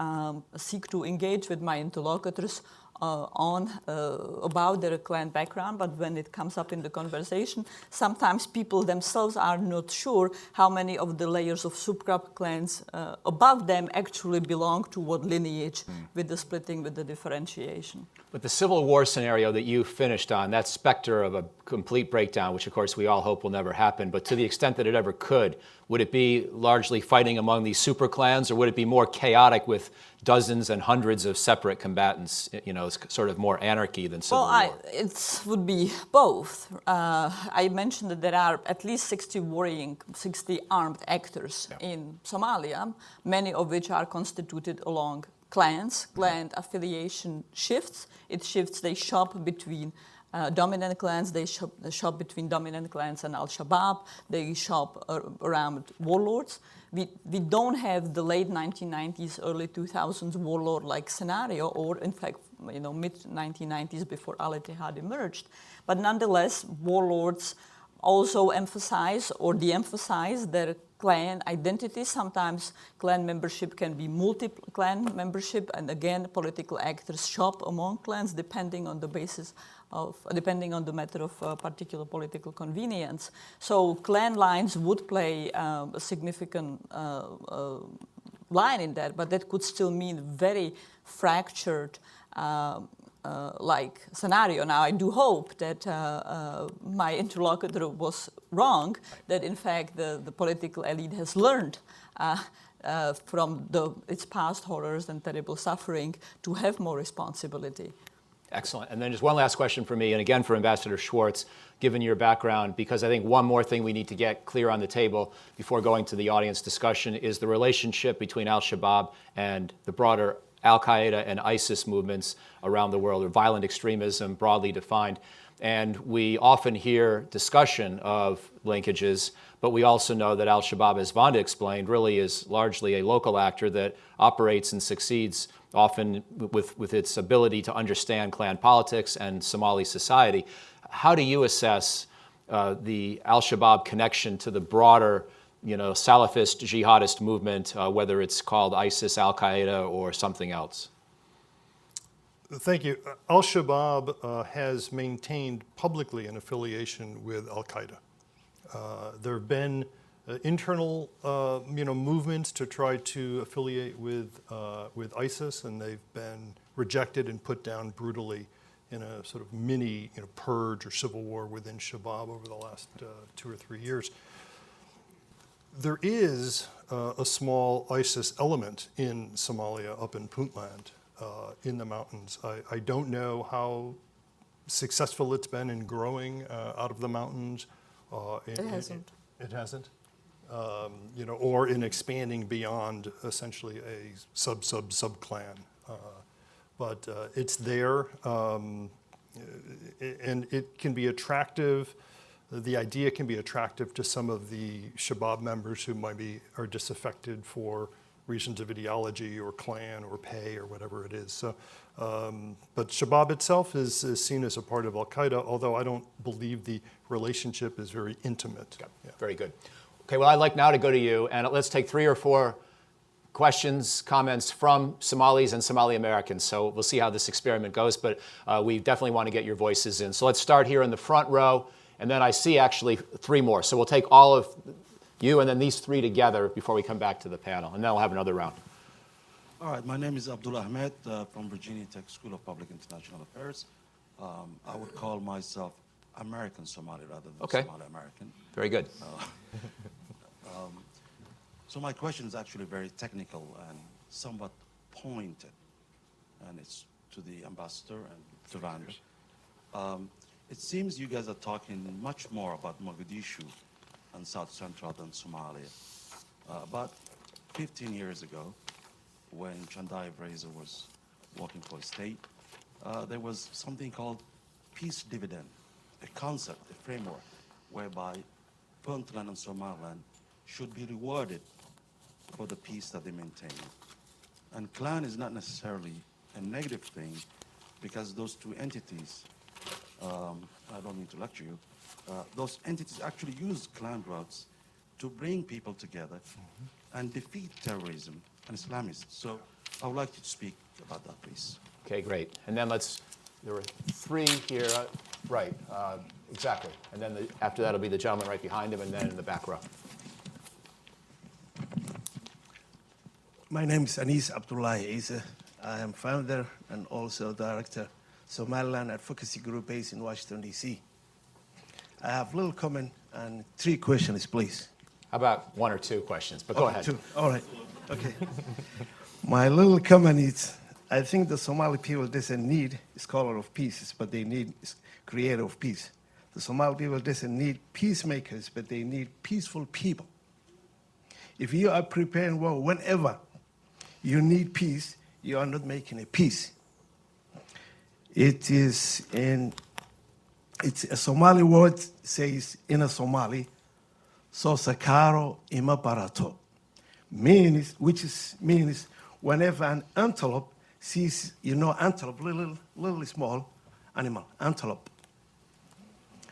seek to engage with my interlocutors about their clan background, but when it comes up in the conversation, sometimes people themselves are not sure how many of the layers of subgroup clans above them actually belong to what lineage, with the splitting, with the differentiation. But the Civil War scenario that you finished on, that specter of a complete breakdown, which of course we all hope will never happen, but to the extent that it ever could, would it be largely fighting among these super clans, or would it be more chaotic with dozens and hundreds of separate combatants, sort of more anarchy than civil war? Well, it would be both. I mentioned that there are at least 60 armed actors in Somalia, many of which are constituted along clans. Clan affiliation shifts. It shifts, they shop between dominant clans, they shop between dominant clans and Al-Shabab, they shop around warlords. We don't have the late 1990s, early 2000s warlord-like scenario, or in fact, mid-1990s before Al-Ittihad emerged. But nonetheless, warlords also emphasize or de-emphasize their clan identity. Sometimes clan membership can be multi-clan membership, and again, political actors shop among clans depending on the matter of particular political convenience. So clan lines would play a significant line in that, but that could still mean very fractured like scenario. Now, I do hope that my interlocutor was wrong, that in fact the political elite has learned from its past horrors and terrible suffering to have more responsibility. Excellent. And then just one last question for me, and again for Ambassador Schwartz, given your background, because I think one more thing we need to get clear on the table before going to the audience discussion is the relationship between Al-Shabab and the broader Al-Qaeda and ISIS movements around the world, or violent extremism broadly defined. And we often hear discussion of linkages, but we also know that Al-Shabab, as Vonda explained, really is largely a local actor that operates and succeeds often with its ability to understand clan politics and Somali society. How do you assess the Al-Shabaab connection to the broader Salafist jihadist movement, whether it's called ISIS, Al-Qaeda, or something else? Thank you. Al-Shabaab has maintained publicly an affiliation with Al-Qaeda. There have been internal movements to try to affiliate with ISIS, and they've been rejected and put down brutally in a sort of mini purge or civil war within Shabaab over the last 2 or 3 years. There is a small ISIS element in Somalia, up in Puntland, in the mountains. I don't know how successful it's been in growing out of the mountains. It hasn't. It hasn't? Or in expanding beyond essentially a sub-clan. But it's there, and it can be attractive. The idea can be attractive to some of the Shabaab members who are disaffected for reasons of ideology or clan or pay or whatever it is. So, but Shabaab itself is seen as a part of Al-Qaeda, although I don't believe the relationship is very intimate. Okay. Yeah. Very good. Okay, well, I'd like now to go to you, and let's take 3 or 4 questions, comments from Somalis and Somali Americans. So we'll see how this experiment goes, but we definitely want to get your voices in. So let's start here in the front row, and then I see actually 3 more. So we'll take all of you and then these 3 together before we come back to the panel, and then we'll have another round. All right, my name is Abdul Ahmed from Virginia Tech School of Public International Affairs. I would call myself American Somali rather than Somali American. Very good. So my question is actually very technical and somewhat pointed, and it's to the ambassador and to Vander. It seems you guys are talking much more about Mogadishu and South Central than Somalia. About 15 years ago, when Chandai Fraser was working for a state, there was something called peace dividend, a concept, a framework, whereby Puntland and Somaliland should be rewarded for the peace that they maintain. And clan is not necessarily a negative thing, because those two entities, I don't mean to lecture you, those entities actually use clan routes to bring people together and defeat terrorism and Islamists. So I would like you to speak about that, please. Okay, great. And then there were three here, right, exactly. And then after that will be the gentleman right behind him, and then in the back row. My name is Anis Abdullahi Isa. I am founder and also director, Somaliland Advocacy Group based in Washington, D.C. I have little comment and 3 questions, please. How about 1 or 2 questions? But go ahead. 2. All right. Okay. My little comment is, I think the Somali people doesn't need scholar of peace, but they need creator of peace. The Somali people doesn't need peacemakers, but they need peaceful people. If you are preparing war, whenever you need peace, you are not making a peace. It's a Somali word says in a Somali, so sakaro ima barato, means whenever an antelope sees, antelope, little small animal, antelope.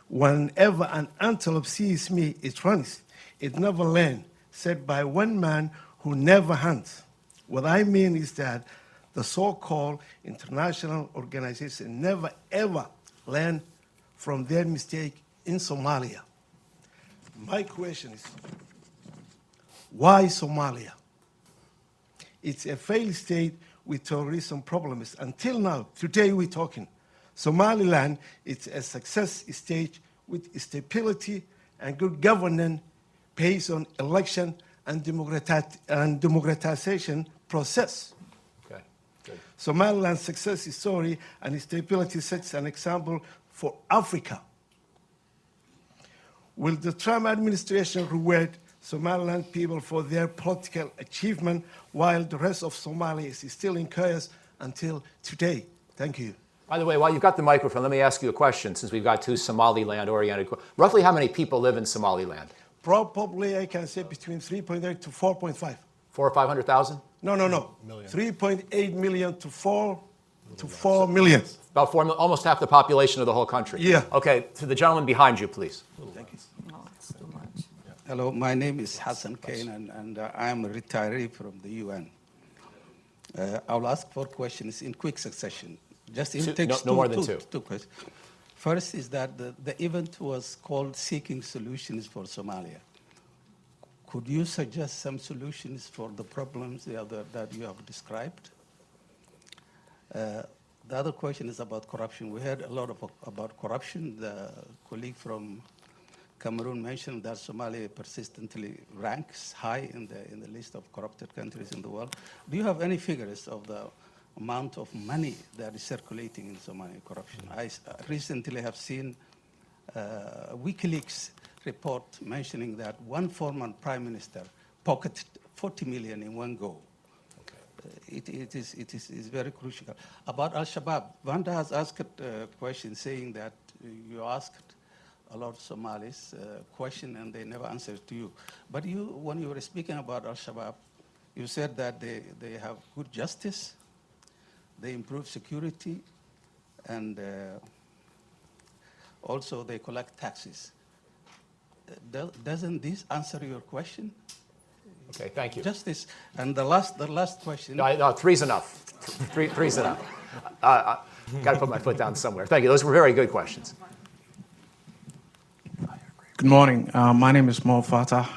Whenever an antelope sees me, it runs. It never learns, said by one man who never hunts. What I mean is that the so-called international organization never ever learn from their mistake in Somalia. My question is, why Somalia? It's a failed state with terrorism problems. Until now, today we're talking. Somaliland, it's a success stage with stability and good governance based on election and democratization process. Okay, good. Somaliland's success story and stability sets an example for Africa. Will the Trump administration reward Somaliland people for their political achievement while the rest of Somalia is still in chaos until today? Thank you. By the way, while you've got the microphone, let me ask you a question, since we've got 2 Somaliland-oriented. Roughly how many people live in Somaliland? Probably I can say between 3.8 to 4.5. 400,000 or 500,000? No. 3.8 million to 4 million. About 4 million, almost half the population of the whole country. Yeah. Okay, to the gentleman behind you, please. Thank you. No, it's too much. Hello, my name is Hassan Kane, and I'm a retiree from the UN. I'll ask 4 questions in quick succession. Just it takes no more than two. 2 questions. First is that the event was called Seeking Solutions for Somalia. Could you suggest some solutions for the problems that you have described? The other question is about corruption. We heard a lot about corruption. The colleague from Cameroon mentioned that Somalia persistently ranks high in the list of corrupted countries in the world. Do you have any figures of the amount of money that is circulating in Somali corruption? I recently have seen a WikiLeaks report mentioning that one former prime minister pocketed 40 million in one go. It is very crucial. About Al-Shabab, Vanda has asked a question saying that you asked a lot of Somalis question and they never answered to you. But when you were speaking about Al-Shabab, you said that they have good justice, they improve security, and also they collect taxes. Doesn't this answer your question? Okay, thank you. Justice. And the last question. No, 3's enough. Three's enough. Got to put my foot down somewhere. Thank you. Those were very good questions. Good morning. My name is Mo Fatah.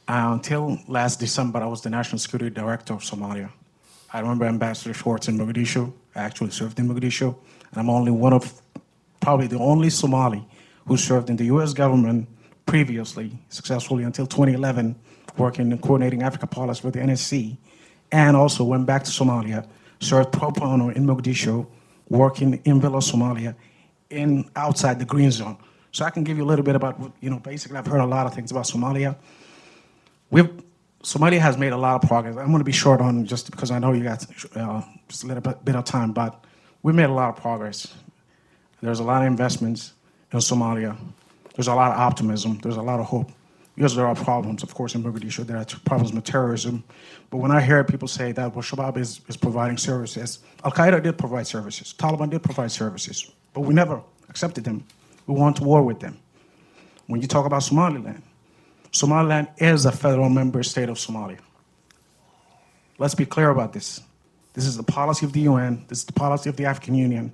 Until last December, I was the National Security Director of Somalia. I remember Ambassador Schwartz in Mogadishu. I actually served in Mogadishu. And I'm probably the only Somali who served in the U.S. government previously, successfully until 2011, working and coordinating Africa policy with the NSC, and also went back to Somalia, served pro bono in Mogadishu, working in Villa, Somalia, outside the green zone. So I can give you a little bit about what, basically I've heard a lot of things about Somalia. Somalia has made a lot of progress. I'm going to be short on just because I know you got just a little bit of time, but we made a lot of progress. There's a lot of investments in Somalia. There's a lot of optimism. There's a lot of hope. Yes, there are problems, of course, in Mogadishu. There are problems with terrorism. But when I hear people say that Al-Shabab is providing services, Al-Qaeda did provide services, Taliban did provide services, but we never accepted them. We went to war with them. When you talk about Somaliland, Somaliland is a federal member state of Somalia. Let's be clear about this. This is the policy of the UN. This is the policy of the African Union.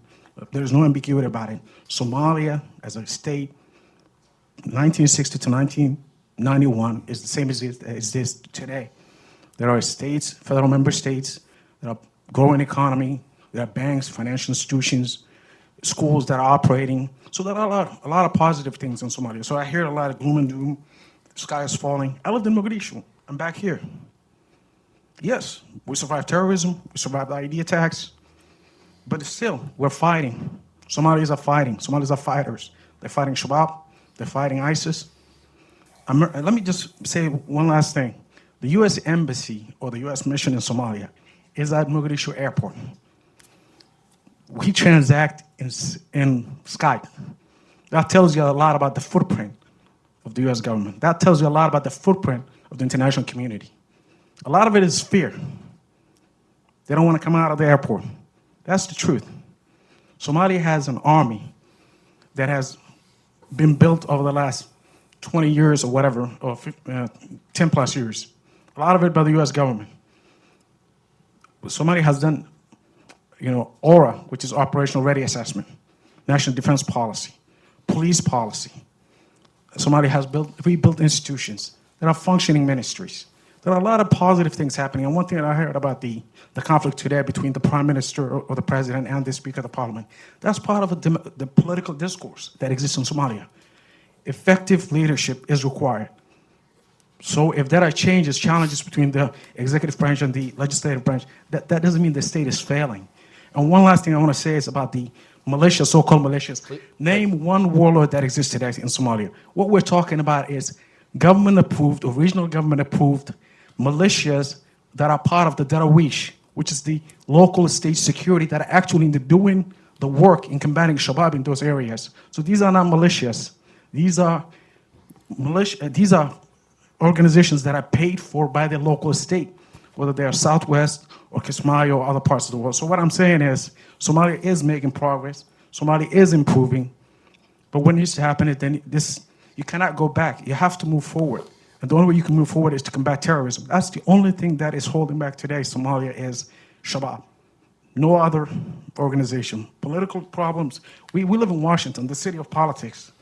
There's no ambiguity about it. Somalia, as a state, 1960 to 1991 is the same as it is today. There are states, federal member states, there are growing economy, there are banks, financial institutions, schools that are operating. So there are a lot of positive things in Somalia. So I hear a lot of gloom and doom. The sky is falling. I lived in Mogadishu. I'm back here. Yes, we survived terrorism, we survived ID attacks, but still, we're fighting. Somalis are fighting. Somalis are fighters. They're fighting Shabaab, they're fighting ISIS. Let me just say one last thing. The U.S. Embassy, or the U.S. mission in Somalia, is at Mogadishu Airport. We transact in Skype. That tells you a lot about the footprint of the U.S. government. That tells you a lot about the footprint of the international community. A lot of it is fear. They don't want to come out of the airport. That's the truth. Somalia has an army that has been built over the last 20 years or whatever, or 10 plus years. A lot of it by the US government. But Somalia has done, ORA, which is Operational Ready Assessment, National Defense Policy, Police Policy. Somalia has rebuilt institutions. There are functioning ministries. There are a lot of positive things happening. And one thing that I heard about the conflict today between the prime minister or the president and the speaker of the parliament, that's part of the political discourse that exists in Somalia. Effective leadership is required. So if there are challenges between the executive branch and the legislative branch, that doesn't mean the state is failing. And one last thing I want to say is about the militia, so-called militias. Name one warlord that exists today in Somalia. What we're talking about is government-approved or regional government-approved militias that are part of the Darawish, which is the local state security that are actually doing the work in combating Shabaab in those areas. So these are not militias. These are organizations that are paid for by the local state, whether they are Southwest or Kismayo or other parts of the world. So what I'm saying is Somalia is making progress. Somalia is improving. But what needs to happen is then you cannot go back. You have to move forward. And the only way you can move forward is to combat terrorism. That's the only thing that is holding back today Somalia is Shabaab. No other organization. Political problems. We live in Washington, the city of politics,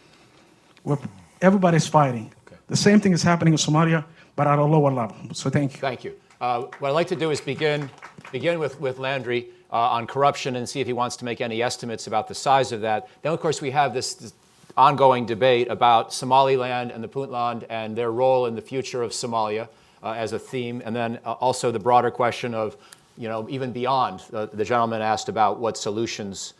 where everybody's fighting. Okay. The same thing is happening in Somalia, but at a lower level. So thank you. Thank you. What I'd like to do is begin with Landry on corruption and see if he wants to make any estimates about the size of that. Then, of course, we have this ongoing debate about Somaliland and the Puntland and their role in the future of Somalia as a theme, and then also the broader question of, even beyond. The gentleman asked about what solutions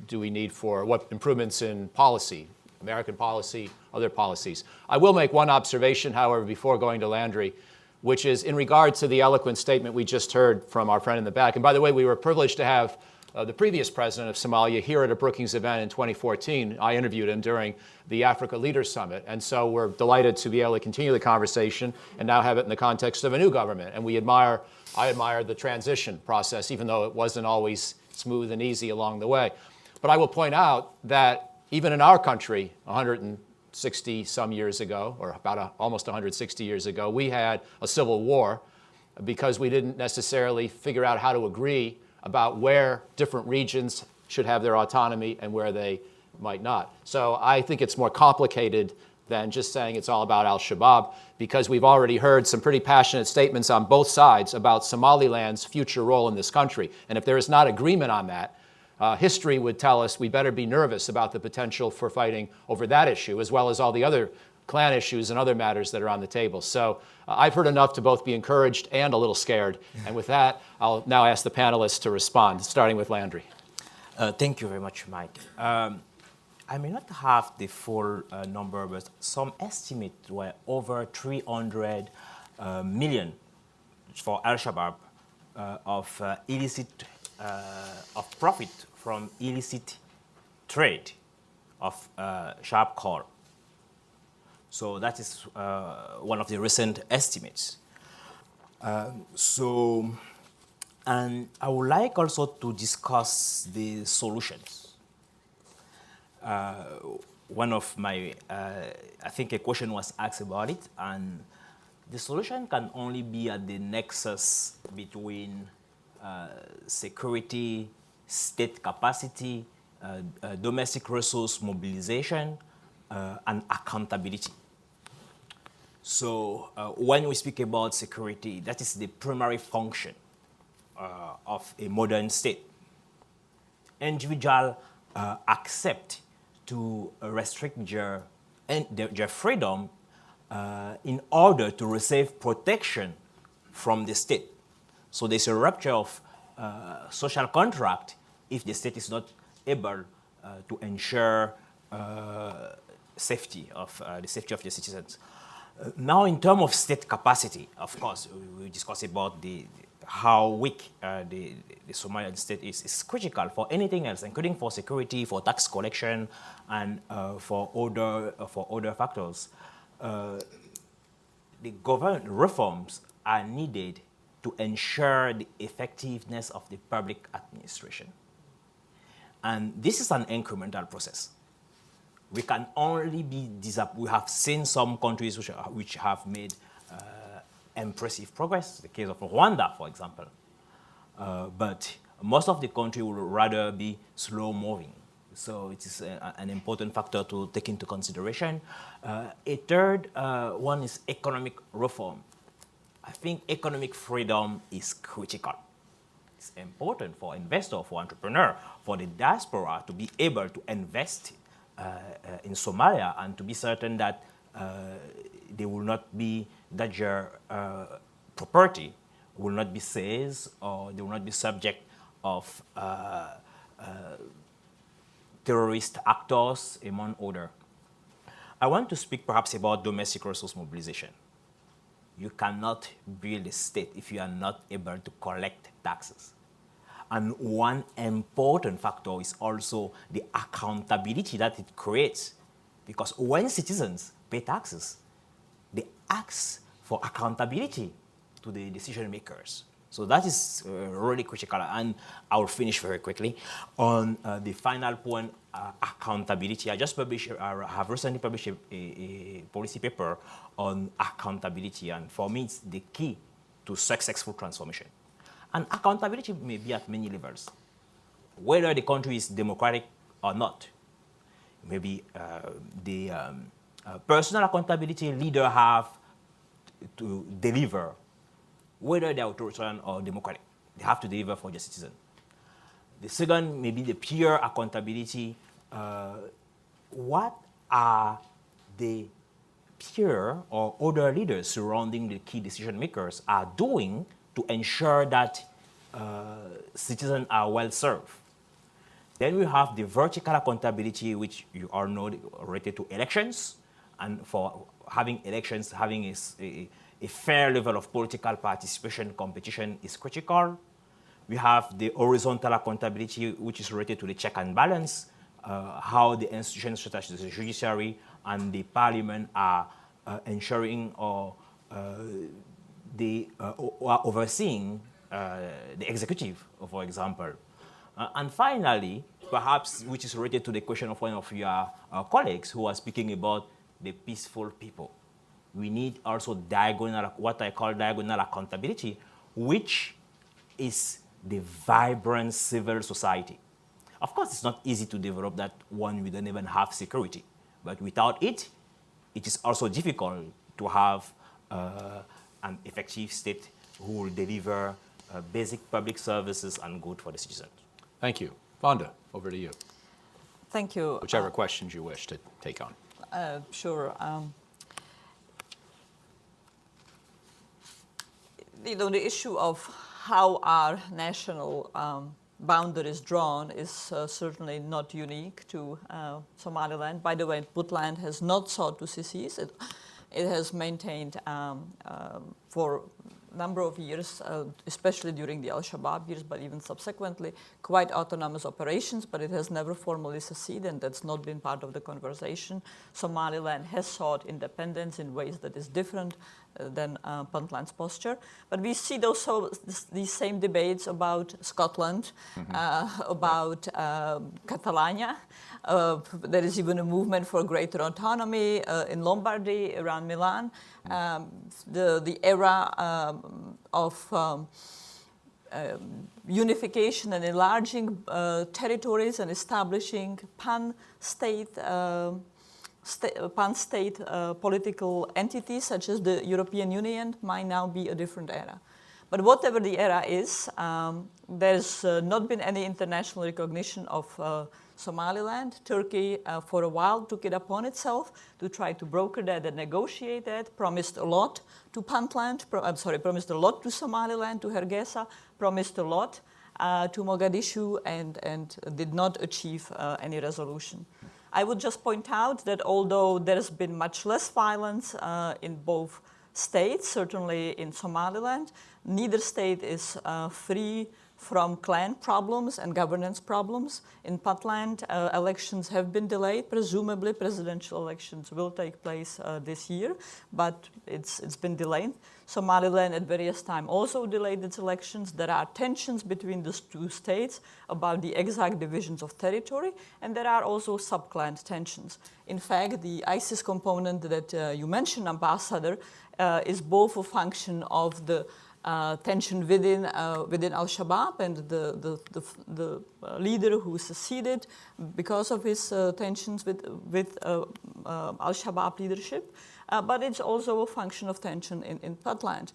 do we need for what improvements in policy, American policy, other policies. I will make one observation, however, before going to Landry, which is in regard to the eloquent statement we just heard from our friend in the back. And by the way, we were privileged to have the previous president of Somalia here at a Brookings event in 2014. I interviewed him during the Africa Leaders Summit. And so we're delighted to be able to continue the conversation and now have it in the context of a new government. And I admire the transition process, even though it wasn't always smooth and easy along the way. But I will point out that even in our country, 160 some years ago, or about almost 160 years ago, we had a civil war because we didn't necessarily figure out how to agree about where different regions should have their autonomy and where they might not. So I think it's more complicated than just saying it's all about Al-Shabab, because we've already heard some pretty passionate statements on both sides about Somaliland's future role in this country. And if there is not agreement on that, history would tell us we better be nervous about the potential for fighting over that issue, as well as all the other clan issues and other matters that are on the table. So I've heard enough to both be encouraged and a little scared. And with that, I'll now ask the panelists to respond, starting with Landry. Thank you very much, Mike. I may not have the full number, but some estimate were over 300 million for Al-Shabab of profit from illicit trade of sharp coal. So that is one of the recent estimates. And I would like also to discuss the solutions. One of my, I think a question was asked about it, and the solution can only be at the nexus between security, state capacity, domestic resource mobilization, and accountability. So when we speak about security, that is the primary function of a modern state. Individuals accept to restrict their freedom in order to receive protection from the state. So there's a rupture of social contract if the state is not able to ensure safety of the safety of the citizens. Now, in terms of state capacity, of course, we discuss about how weak the Somalian state is critical for anything else, including for security, for tax collection, and for other factors. The government reforms are needed to ensure the effectiveness of the public administration. And this is an incremental process. We can only be we have seen some countries which have made impressive progress, the case of Rwanda, for example. But most of the country will rather be slow-moving. So it is an important factor to take into consideration. A third one is economic reform. I think economic freedom is critical. It's important for investors, for entrepreneurs, for the diaspora to be able to invest in Somalia and to be certain that they will not be, that their property will not be seized or they will not be subject of terrorist actors, among others. I want to speak perhaps about domestic resource mobilization. You cannot build a state if you are not able to collect taxes. And one important factor is also the accountability that it creates. Because when citizens pay taxes, they ask for accountability to the decision makers. So that is really critical. And I will finish very quickly on the final point, accountability. I have recently published a policy paper on accountability. And for me, it's the key to successful transformation. And accountability may be at many levels, whether the country is democratic or not. Maybe the personal accountability leaders have to deliver, whether they are authoritarian or democratic. They have to deliver for the citizen. The second may be the peer accountability. What are the peer or other leaders surrounding the key decision makers are doing to ensure that citizens are well served? Then we have the vertical accountability, which you all know related to elections, and for having elections, having a fair level of political participation, competition is critical. We have the horizontal accountability, which is related to the check and balance, how the institutions such as the judiciary and the parliament are ensuring or they are overseeing the executive, for example. And finally, perhaps, which is related to the question of one of your colleagues who was speaking about the peaceful people. We need also diagonal, what I call diagonal accountability, which is the vibrant civil society. Of course, it's not easy to develop that when we don't even have security. But without it, it is also difficult to have an effective state who will deliver basic public services and good for the citizens. Thank you. Vonda, over to you. Thank you. Whichever questions you wish to take on. Sure. The issue of how our national boundary is drawn is certainly not unique to Somaliland. By the way, Puntland has not sought to secede. It has maintained for number of years, especially during the Al-Shabab years, but even subsequently, quite autonomous operations, but it has never formally seceded, and that's not been part of the conversation. Somaliland has sought independence in ways that is different than Puntland's posture. But we see these same debates about Scotland, about Catalonia. There is even a movement for greater autonomy in Lombardy, around Milan. The era of unification and enlarging territories and establishing pan-state political entities such as the European Union might now be a different era. But whatever the era is, there's not been any international recognition of Somaliland. Turkey, for a while, took it upon itself to try to broker that and negotiate that, promised a lot to Puntland, promised a lot to Somaliland, to Hargeisa, promised a lot to Mogadishu, and did not achieve any resolution. I would just point out that although there's been much less violence in both states, certainly in Somaliland, neither state is free from clan problems and governance problems. In Puntland, elections have been delayed. Presumably, presidential elections will take place this year, but it's been delayed. Somaliland at various times also delayed its elections. There are tensions between the two states about the exact divisions of territory, and there are also sub-clan tensions. In fact, the ISIS component that you mentioned, Ambassador, is both a function of the tension within Al-Shabab and the leader who seceded because of his tensions with Al-Shabab leadership, but it's also a function of tension in Puntland.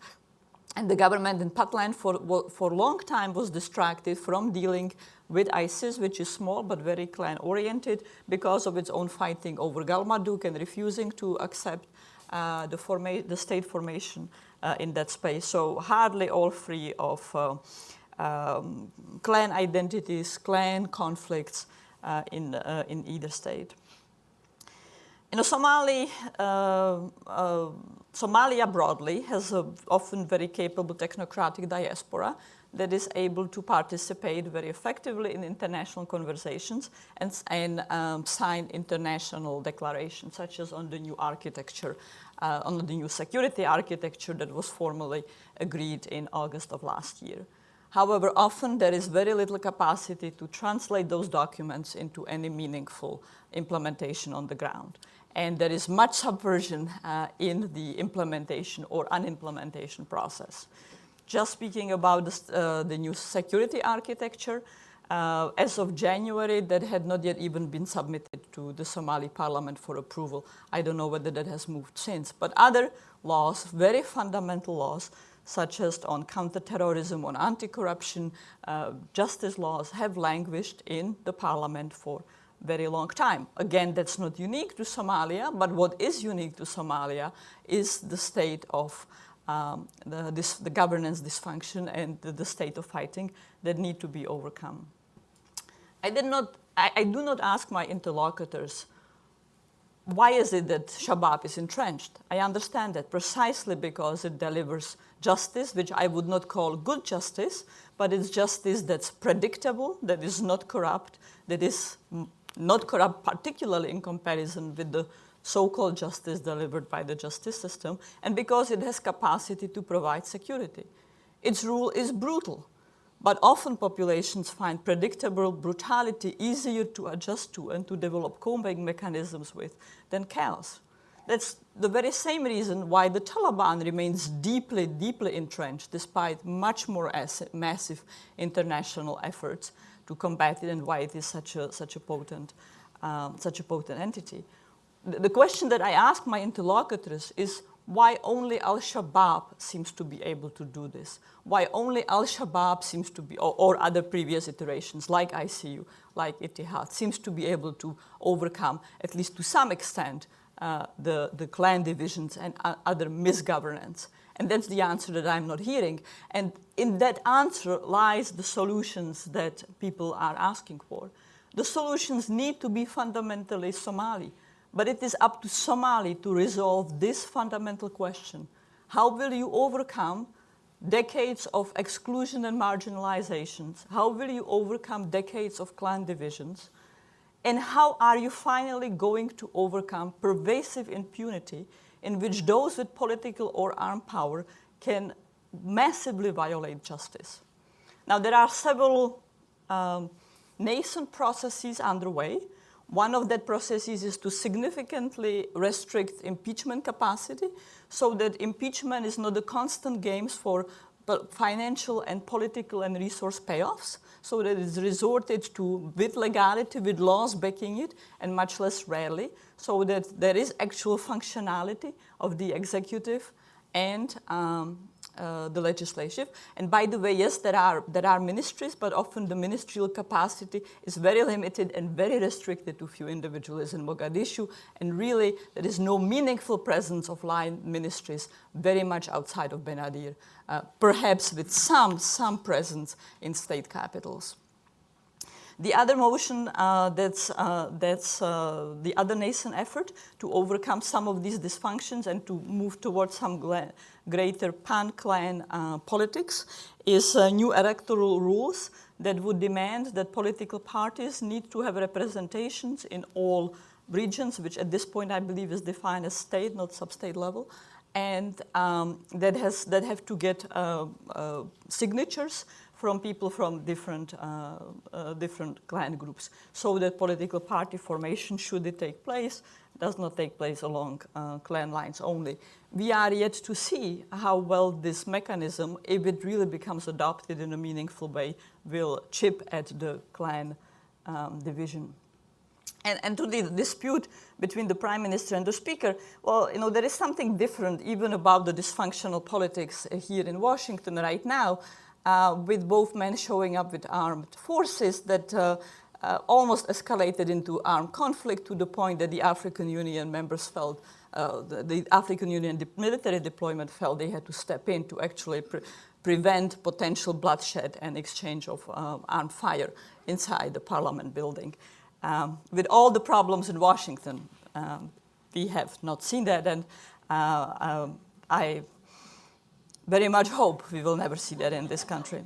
And the government in Puntland for a long time was distracted from dealing with ISIS, which is small but very clan-oriented, because of its own fighting over Galmudug and refusing to accept the state formation in that space. So hardly all free of clan identities, clan conflicts in either state. You know, Somalia broadly has an often very capable technocratic diaspora that is able to participate very effectively in international conversations and sign international declarations, such as on the new architecture, on the new security architecture that was formally agreed in August of last year. However, often there is very little capacity to translate those documents into any meaningful implementation on the ground. And there is much subversion in the implementation or unimplementation process. Just speaking about the new security architecture, as of January, that had not yet even been submitted to the Somali parliament for approval. I don't know whether that has moved since. But other laws, very fundamental laws, such as on counterterrorism, on anti-corruption, justice laws, have languished in the parliament for very long time. Again, that's not unique to Somalia, but what is unique to Somalia is the state of the governance dysfunction and the state of fighting that need to be overcome. I do not ask my interlocutors, why is it that Shabaab is entrenched? I understand that precisely because it delivers justice, which I would not call good justice, but it's justice that's predictable, that is not corrupt, that is not corrupt particularly in comparison with the so-called justice delivered by the justice system, and because it has capacity to provide security. Its rule is brutal, but often populations find predictable brutality easier to adjust to and to develop coping mechanisms with than chaos. That's the very same reason why the Taliban remains deeply, deeply entrenched despite much more massive international efforts to combat it, and why it is such a potent entity. The question that I ask my interlocutors is why only Al-Shabab seems to be able to do this? Why only Al-Shabab seems to be, or other previous iterations like ICU, like Ittihad, seems to be able to overcome, at least to some extent, the clan divisions and other misgovernance? And that's the answer that I'm not hearing. And in that answer lies the solutions that people are asking for. The solutions need to be fundamentally Somali, but it is up to Somali to resolve this fundamental question. How will you overcome decades of exclusion and marginalizations? How will you overcome decades of clan divisions? And how are you finally going to overcome pervasive impunity in which those with political or armed power can massively violate justice? Now, there are several nascent processes underway. One of that processes is to significantly restrict impeachment capacity so that impeachment is not a constant games for financial and political and resource payoffs, so that it's resorted to with legality, with laws backing it, and much less rarely, so that there is actual functionality of the executive and the legislative. And by the way, yes, there are ministries, but often the ministerial capacity is very limited and very restricted to few individuals in Mogadishu, and really there is no meaningful presence of line ministries very much outside of Benadir, perhaps with some presence in state capitals. The other motion, that's the other nascent effort to overcome some of these dysfunctions and to move towards some greater pan-clan politics, is new electoral rules that would demand that political parties need to have representations in all regions, which at this point I believe is defined as state, not sub-state level, and that have to get signatures from people from different clan groups, so that political party formation, should it take place, does not take place along clan lines only. We are yet to see how well this mechanism, if it really becomes adopted in a meaningful way, will chip at the clan division. And to the dispute between the Prime Minister and the Speaker, well, there is something different even about the dysfunctional politics here in Washington right now, with both men showing up with armed forces that almost escalated into armed conflict, to the point that the African Union members felt, the African Union military deployment felt they had to step in to actually prevent potential bloodshed and exchange of armed fire inside the Parliament building. With all the problems in Washington, we have not seen that, and I very much hope we will never see that in this country.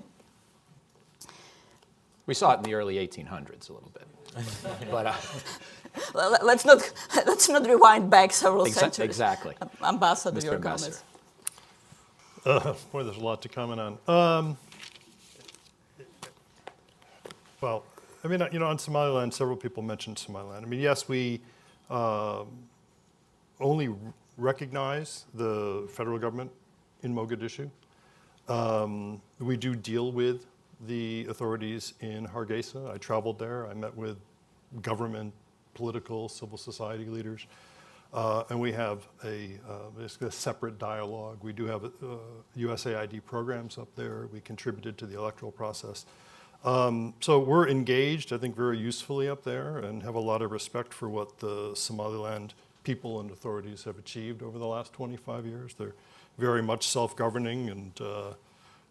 We saw it in the early 1800s a little bit. But, let's not rewind back several centuries. Exactly. Ambassador, Mr. your Ambassador. comments. Boy, there's a lot to comment on. Well, I mean, on Somaliland, several people mentioned Somaliland. I mean, yes, we only recognize the federal government in Mogadishu. We do deal with the authorities in Hargeisa. I traveled there. I met with government, political, civil society leaders. And we have basically a separate dialogue. We do have USAID programs up there. We contributed to the electoral process. So we're engaged, I think, very usefully up there, and have a lot of respect for what the Somaliland people and authorities have achieved over the last 25 years. They're very much self-governing, and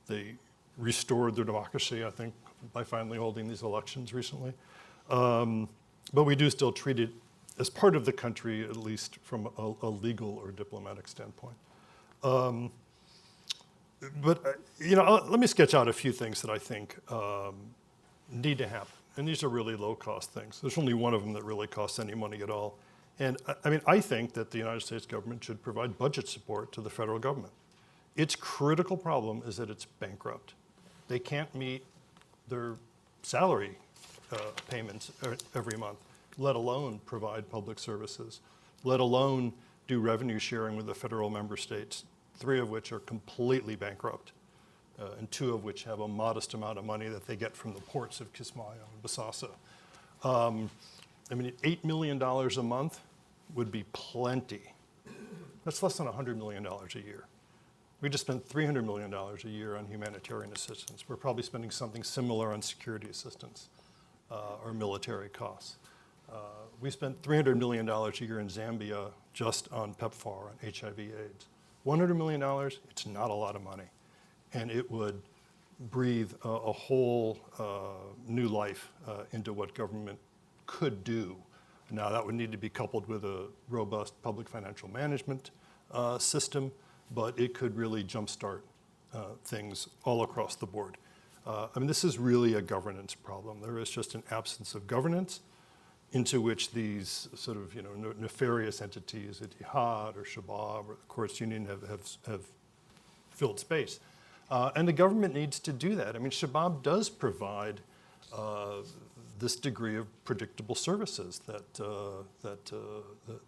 they restored their democracy, I think, by finally holding these elections recently. But we do still treat it as part of the country, at least from a legal or diplomatic standpoint. But let me sketch out a few things that I think need to happen. And these are really low-cost things. There's only one of them that really costs any money at all. And I mean, I think that the United States government should provide budget support to the federal government. Its critical problem is that it's bankrupt. They can't meet their salary payments every month, let alone provide public services, let alone do revenue sharing with the federal member states, 3 of which are completely bankrupt, and 2 of which have a modest amount of money that they get from the ports of Kismayo and Basasa. I mean, $8 million a month would be plenty. That's less than $100 million a year. We just spent $300 million a year on humanitarian assistance. We're probably spending something similar on security assistance or military costs. We spent $300 million a year in Zambia just on PEPFAR, on HIV/AIDS. $100 million, it's not a lot of money. And it would breathe a whole new life into what government could do. Now, that would need to be coupled with a robust public financial management system, but it could really jumpstart things all across the board. I mean, this is really a governance problem. There is just an absence of governance into which these sort of, nefarious entities, the Jihad or Shabaab or the Courts Union have filled space. And the government needs to do that. I mean, Shabaab does provide this degree of predictable services that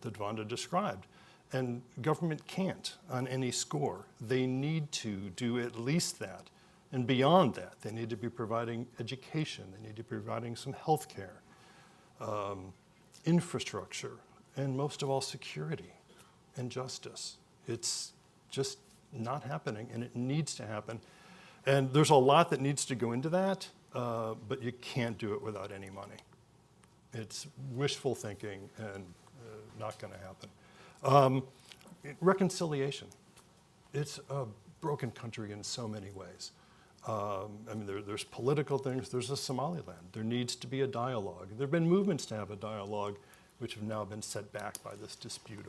Vanda described. And government can't on any score. They need to do at least that. And beyond that, they need to be providing education. They need to be providing some health care, infrastructure, and most of all, security and justice. It's just not happening, and it needs to happen. And there's a lot that needs to go into that, but you can't do it without any money. It's wishful thinking and not going to happen. Reconciliation. It's a broken country in so many ways. I mean, there's political things. There's a Somaliland. There needs to be a dialogue. There have been movements to have a dialogue, which have now been set back by this dispute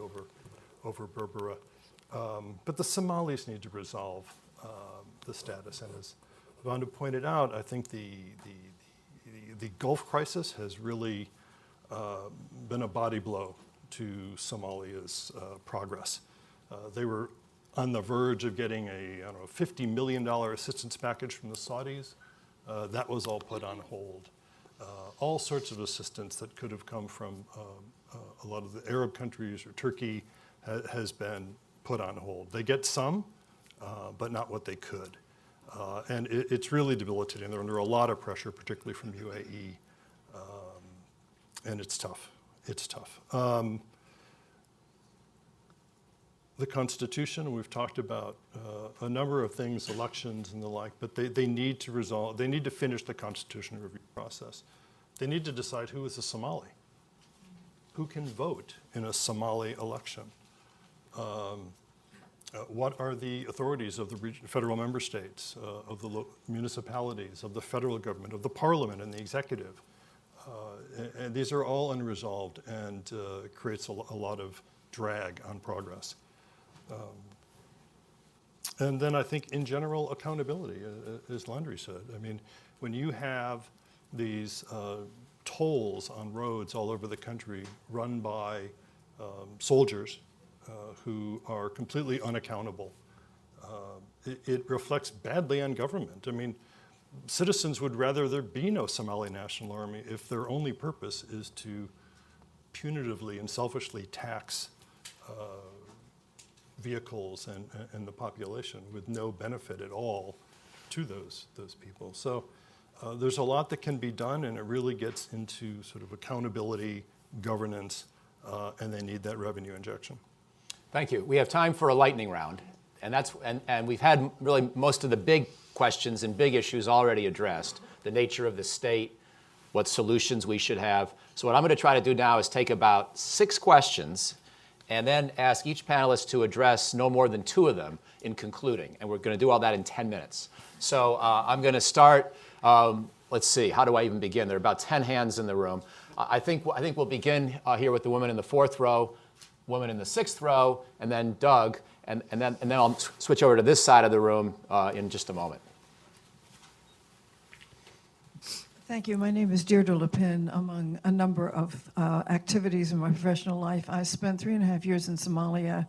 over Berbera. But the Somalis need to resolve the status. And as Vanda pointed out, I think the Gulf crisis has really been a body blow to Somalia's progress. They were on the verge of getting a $50 million assistance package from the Saudis. That was all put on hold. All sorts of assistance that could have come from a lot of the Arab countries or Turkey has been put on hold. They get some, but not what they could. And it's really debilitating. They're under a lot of pressure, particularly from UAE. And it's tough. It's tough. The Constitution, we've talked about a number of things, elections and the like, but they need to finish the constitutional review process. They need to decide who is a Somali, who can vote in a Somali election. What are the authorities of the federal member states, of the municipalities, of the federal government, of the parliament and the executive? And these are all unresolved and creates a lot of drag on progress. And then I think in general, accountability, as Landry said. I mean, when you have these tolls on roads all over the country run by soldiers who are completely unaccountable, it reflects badly on government. I mean, citizens would rather there be no Somali National Army if their only purpose is to punitively and selfishly tax vehicles and the population with no benefit at all to those people. So there's a lot that can be done, and it really gets into sort of accountability, governance, and they need that revenue injection. Thank you. We have time for a lightning round, and we've had really most of the big questions and big issues already addressed, the nature of the state, what solutions we should have. So what I'm going to try to do now is take about 6 questions and then ask each panelist to address no more than 2 of them in concluding. And we're going to do all that in 10 minutes. So I'm going to start, let's see, how do I even begin? There are about 10 hands in the room. I think we'll begin here with the woman in the 4th row, woman in the 6th row, and then Doug, and then I'll switch over to this side of the room in just a moment. Thank you. My name is Deirdre Lepin. Among a number of activities in my professional life, I spent 3.5 years in Somalia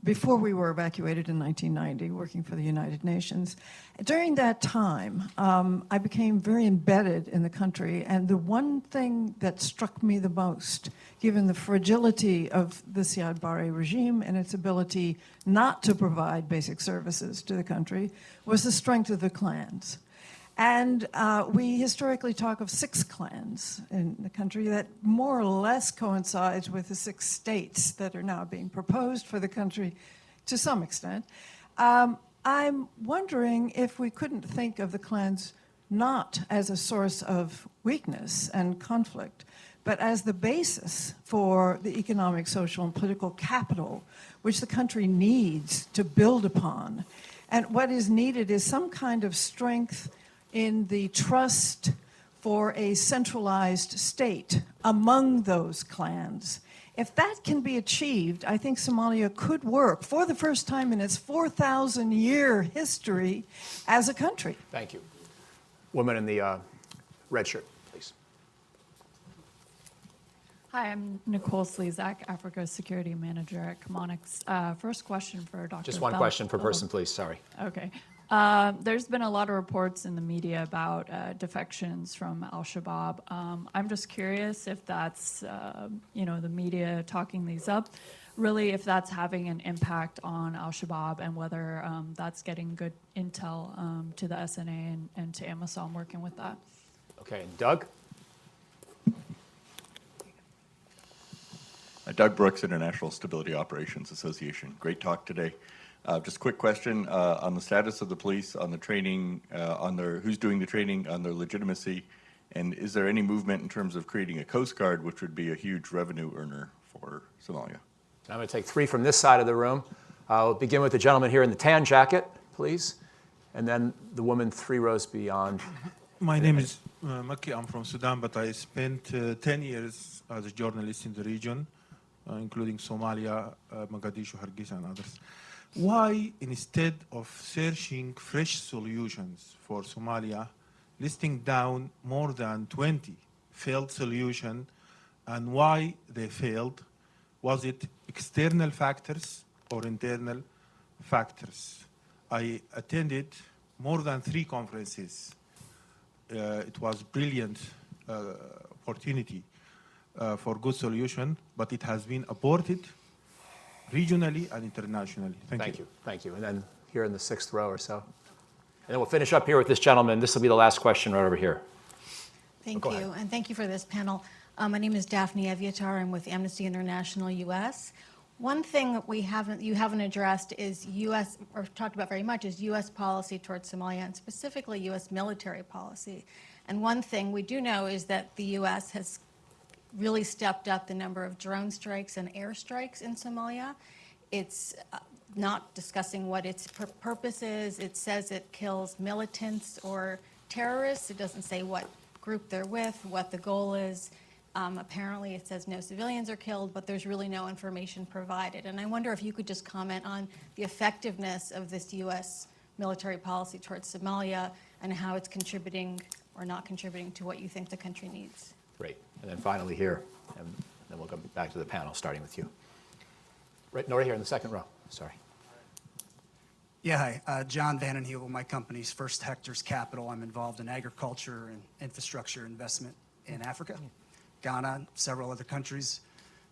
before we were evacuated in 1990, working for the United Nations. During that time, I became very embedded in the country, and the one thing that struck me the most, given the fragility of the Siad Barre regime and its ability not to provide basic services to the country, was the strength of the clans. And we historically talk of 6 clans in the country that more or less coincides with the 6 states that are now being proposed for the country to some extent. I'm wondering if we couldn't think of the clans not as a source of weakness and conflict, but as the basis for the economic, social, and political capital which the country needs to build upon. And what is needed is some kind of strength in the trust for a centralized state among those clans If that can be achieved, I think Somalia could work for the first time in its 4,000-year history as a country. Thank you. Woman in the red shirt, please. Hi, I'm Nicole Slezak, Africa Security Manager at Chemonics. First question for Dr. Just one question per person, please. Sorry. Okay. There's been a lot of reports in the media about defections from Al-Shabab. I'm just curious if that's, the media talking these up, really if that's having an impact on Al-Shabab and whether that's getting good intel to the SNA and to AMISOM working with that. Okay, and Doug? Doug Brooks, International Stability Operations Association. Great talk today. Just a quick question on the status of the police, on the training, who's doing the training, on their legitimacy, and is there any movement in terms of creating a Coast Guard, which would be a huge revenue earner for Somalia? I'm going to take three from this side of the room. I'll begin with the gentleman here in the tan jacket, please, and then the woman 3 rows beyond. My name is Maki. I'm from Sudan, but I spent 10 years as a journalist in the region, including Somalia, Mogadishu, Hargeisa, and others. Why, instead of searching fresh solutions for Somalia, listing down more than 20 failed solutions, and why they failed? Was it external factors or internal factors? I attended more than 3 conferences. It was brilliant opportunity for good solution, but it has been aborted regionally and internationally. Thank you. Thank you. And then here in the 6th row or so. And then we'll finish up here with this gentleman. This will be the last question right over here. Thank you, and thank you for this panel. My name is Daphne Evyatar. I'm with Amnesty International US. One thing that you haven't addressed is U.S., or talked about very much, is U.S. policy towards Somalia, and specifically U.S. military policy. And one thing we do know is that the U.S. has really stepped up the number of drone strikes and airstrikes in Somalia. It's not discussing what its purpose is. It says it kills militants or terrorists. It doesn't say what group they're with, what the goal is. Apparently it says no civilians are killed, but there's really no information provided. And I wonder if you could just comment on the effectiveness of this U.S. military policy towards Somalia and how it's contributing or not contributing to what you think the country needs. Great. And then finally here, and then we'll go back to the panel, starting with you. Right here in the 2nd row. Sorry. Yeah, hi. John Vandenheuvel, my company's First Hectares Capital. I'm involved in agriculture and infrastructure investment in Africa, Ghana, several other countries.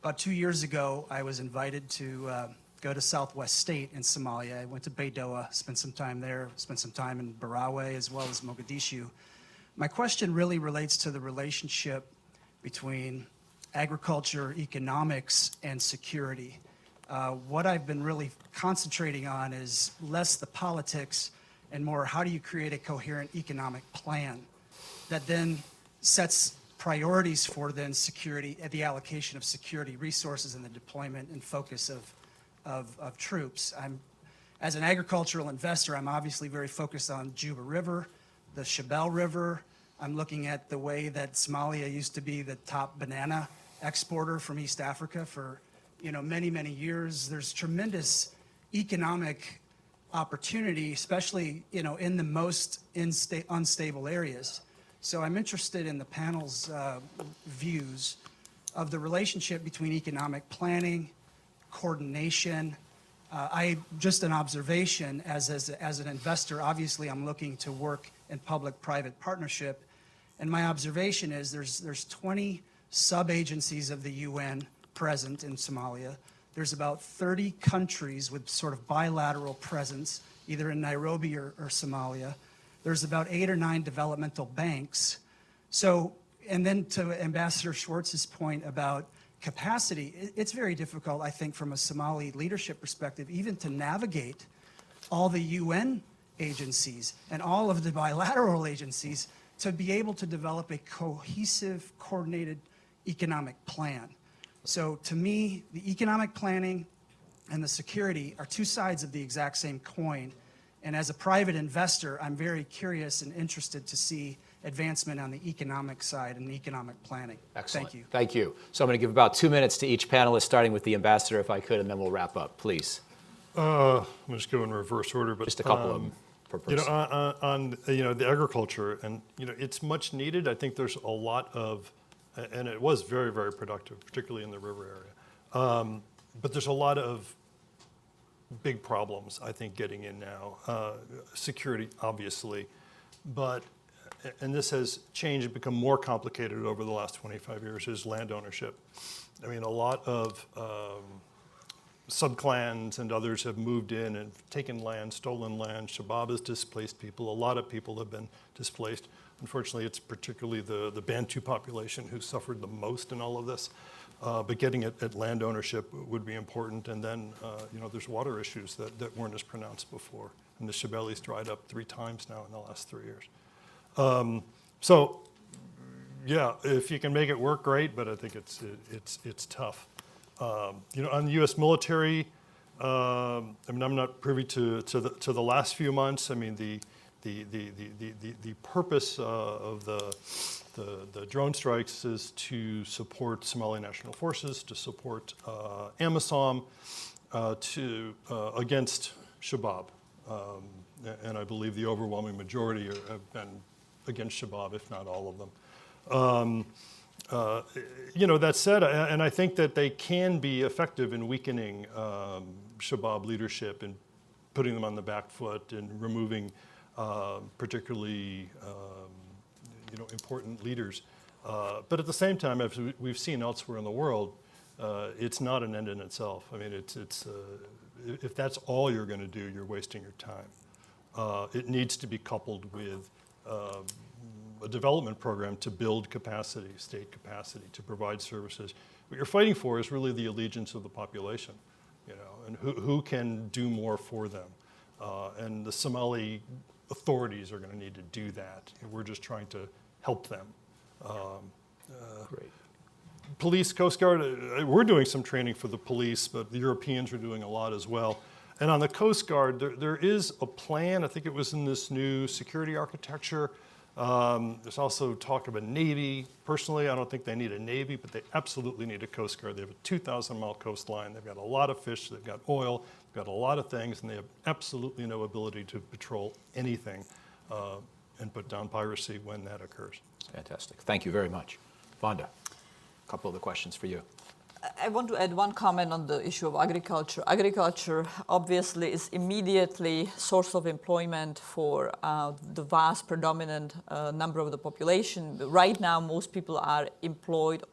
About 2 years ago, I was invited to go to Southwest State in Somalia. I went to Baidoa, spent some time there, spent some time in Barawe as well as Mogadishu. My question really relates to the relationship between agriculture, economics, and security. What I've been really concentrating on is less the politics and more how do you create a coherent economic plan that then sets priorities for then security, the allocation of security resources and the deployment and focus of troops. As an agricultural investor, I'm obviously very focused on Juba River, the Shabaab River. I'm looking at the way that Somalia used to be the top banana exporter from East Africa for many, many years. There's tremendous economic opportunity, especially in the most unstable areas. So I'm interested in the panel's views of the relationship between economic planning, coordination. Just an observation as an investor, obviously I'm looking to work in public-private partnership. And my observation is there's 20 sub-agencies of the UN present in Somalia. There's about 30 countries with sort of bilateral presence, either in Nairobi or Somalia. There's about 8 or 9 developmental banks. So, and then to Ambassador Schwartz's point about capacity, it's very difficult, I think, from a Somali leadership perspective, even to navigate all the UN agencies and all of the bilateral agencies to be able to develop a cohesive, coordinated economic plan. So to me, the economic planning and the security are 2 sides of the exact same coin. And as a private investor, I'm very curious and interested to see advancement on the economic side and economic planning. Excellent. Thank you. Thank you. So I'm going to give about 2 minutes to each panelist, starting with the ambassador, if I could, and then we'll wrap up, please. I'm just go in reverse order, but Just a couple of them per person. On the agriculture, and it's much needed. I think there's a lot of, and it was very, very productive, particularly in the river area. But there's a lot of big problems, I think, getting in now. Security, obviously, and this has changed and become more complicated over the last 25 years, is land ownership. I mean, a lot of subclans and others have moved in and taken land, stolen land. Shabaab has displaced people. A lot of people have been displaced. Unfortunately, it's particularly the Bantu population who suffered the most in all of this. But getting at land ownership would be important. And then, there's water issues that weren't as pronounced before. And the Shabaab's dried up 3 times now in the last 3 years. If you can make it work, great. But I think it's tough. On the U.S. military, I'm not privy to the last few months. I mean, the purpose of the drone strikes is to support Somali National Forces, to support AMISOM, against Shabaab. And I believe the overwhelming majority have been against Shabaab, if not all of them. That said, and I think that they can be effective in weakening Shabaab leadership and putting them on the back foot and removing particularly important leaders. But at the same time, as we've seen elsewhere in the world, it's not an end in itself. I mean, if that's all you're going to do, you're wasting your time. It needs to be coupled with a development program to build capacity, state capacity, to provide services. What you're fighting for is really the allegiance of the population, and who can do more for them. And the Somali authorities are going to need to do that. We're just trying to help them. Great. Police, Coast Guard, we're doing some training for the police, but the Europeans are doing a lot as well. And on the Coast Guard, there is a plan. I think it was in this new security architecture. There's also talk of a Navy. Personally, I don't think they need a Navy, but they absolutely need a Coast Guard. They have a 2,000-mile coastline. They've got a lot of fish. They've got oil. They've got a lot of things, and they have absolutely no ability to patrol anything and put down piracy when that occurs. Fantastic. Thank you very much. Vonda, a couple of the questions for you. I want to add one comment on the issue of agriculture. Agriculture obviously is immediately source of employment for the vast predominant number of the population. Right now, most people are employed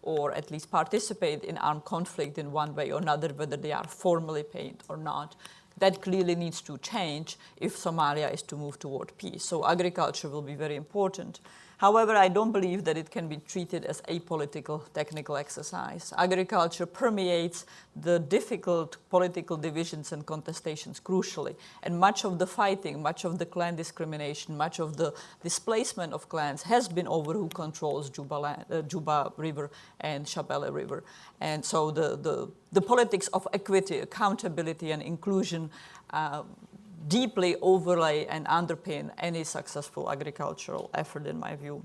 or at least participate in armed conflict in one way or another, whether they are formally paid or not. That clearly needs to change if Somalia is to move toward peace. So agriculture will be very important. However, I don't believe that it can be treated as a political technical exercise. Agriculture permeates the difficult political divisions and contestations crucially. And much of the fighting, much of the clan discrimination, much of the displacement of clans has been over who controls Juba River and Shabelle River. And so the politics of equity, accountability, and inclusion deeply overlay and underpin any successful agricultural effort, in my view.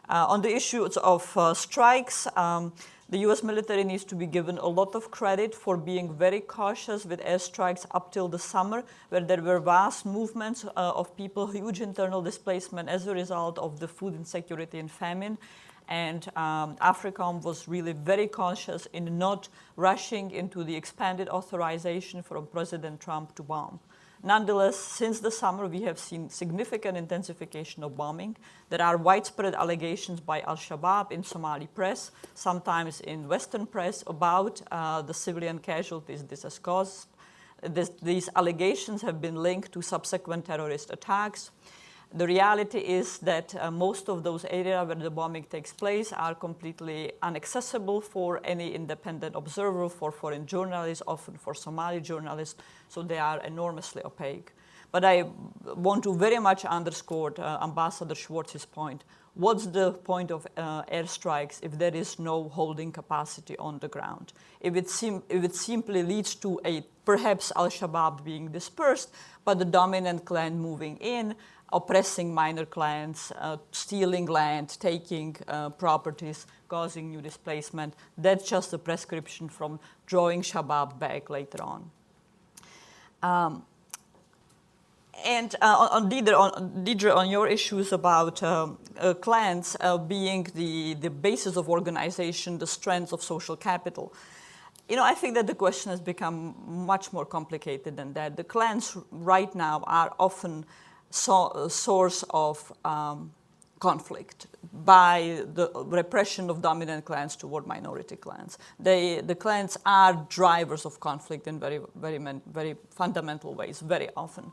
On the issues of strikes, the U.S. military needs to be given a lot of credit for being very cautious with airstrikes up till the summer, where there were vast movements of people, huge internal displacement as a result of the food insecurity and famine. And AFRICOM was really very cautious in not rushing into the expanded authorization from President Trump to bomb. Nonetheless, since the summer, we have seen significant intensification of bombing. There are widespread allegations by Al-Shabab in Somali press, sometimes in Western press, about the civilian casualties this has caused. These allegations have been linked to subsequent terrorist attacks. The reality is that most of those areas where the bombing takes place are completely inaccessible for any independent observer, for foreign journalists, often for Somali journalists, so they are enormously opaque. But I want to very much underscore Ambassador Schwartz's point. What's the point of airstrikes if there is no holding capacity on the ground? If it simply leads to a perhaps Al-Shabab being dispersed, but the dominant clan moving in, oppressing minor clans, stealing land, taking properties, causing new displacement. That's just a prescription from drawing Shabaab back later on. And Deidre, on your issues about clans being the basis of organization, the strength of social capital, I think that the question has become much more complicated than that. The clans right now are often a source of conflict by the repression of dominant clans toward minority clans. The clans are drivers of conflict in very fundamental ways, very often.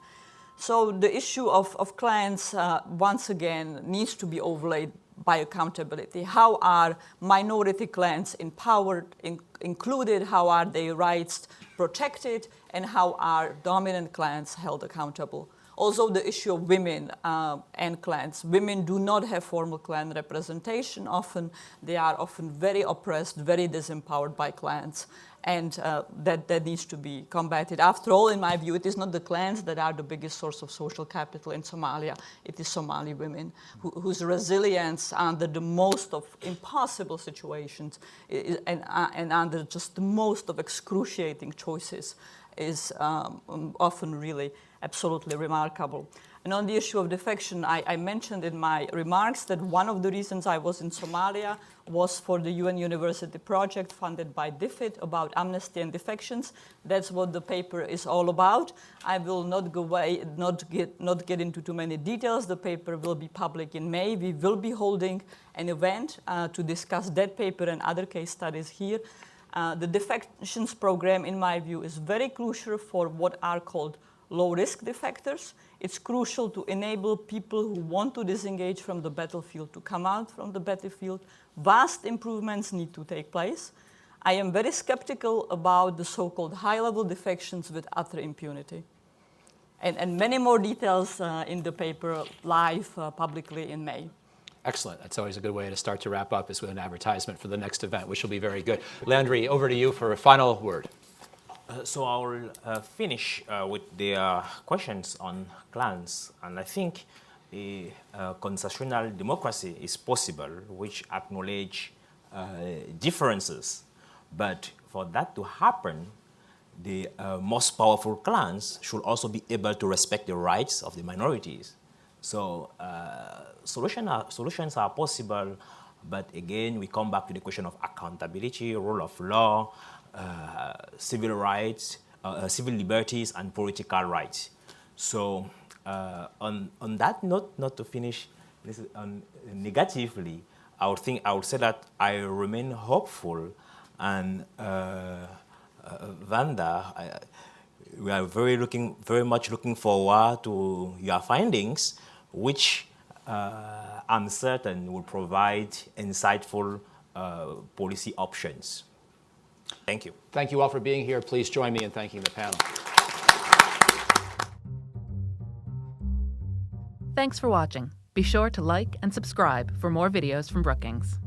So the issue of clans, once again, needs to be overlaid by accountability. How are minority clans empowered, included? How are their rights protected? And how are dominant clans held accountable? Also, the issue of women and clans. Women do not have formal clan representation often. They are often very oppressed, very disempowered by clans. And that needs to be combated. After all, in my view, it is not the clans that are the biggest source of social capital in Somalia. It is Somali women whose resilience under the most of impossible situations and under just the most of excruciating choices is often really absolutely remarkable. And on the issue of defection, I mentioned in my remarks that one of the reasons I was in Somalia was for the UN University project funded by DFID about amnesty and defections. That's what the paper is all about. I will not get into too many details. The paper will be public in May. We will be holding an event to discuss that paper and other case studies here. The defections program, in my view, is very crucial for what are called low-risk defectors. It's crucial to enable people who want to disengage from the battlefield to come out from the battlefield. Vast improvements need to take place. I am very skeptical about the so-called high-level defections with utter impunity. And many more details in the paper live publicly in May. Excellent. That's always a good way to start to wrap up, is with an advertisement for the next event, which will be very good. Landry, over to you for a final word. So I will finish with the questions on clans. And I think a constitutional democracy is possible, which acknowledge differences. But for that to happen, the most powerful clans should also be able to respect the rights of the minorities. So solutions are possible, but again, we come back to the question of accountability, rule of law, civil rights, civil liberties, and political rights. So on that note, not to finish this negatively, I would say that I remain hopeful, and Vanda, we are very much looking forward to your findings, which I'm certain will provide insightful policy options. Thank you. Thank you all for being here. Please join me in thanking the panel. Thanks for watching. Be sure to like and subscribe for more videos from Brookings.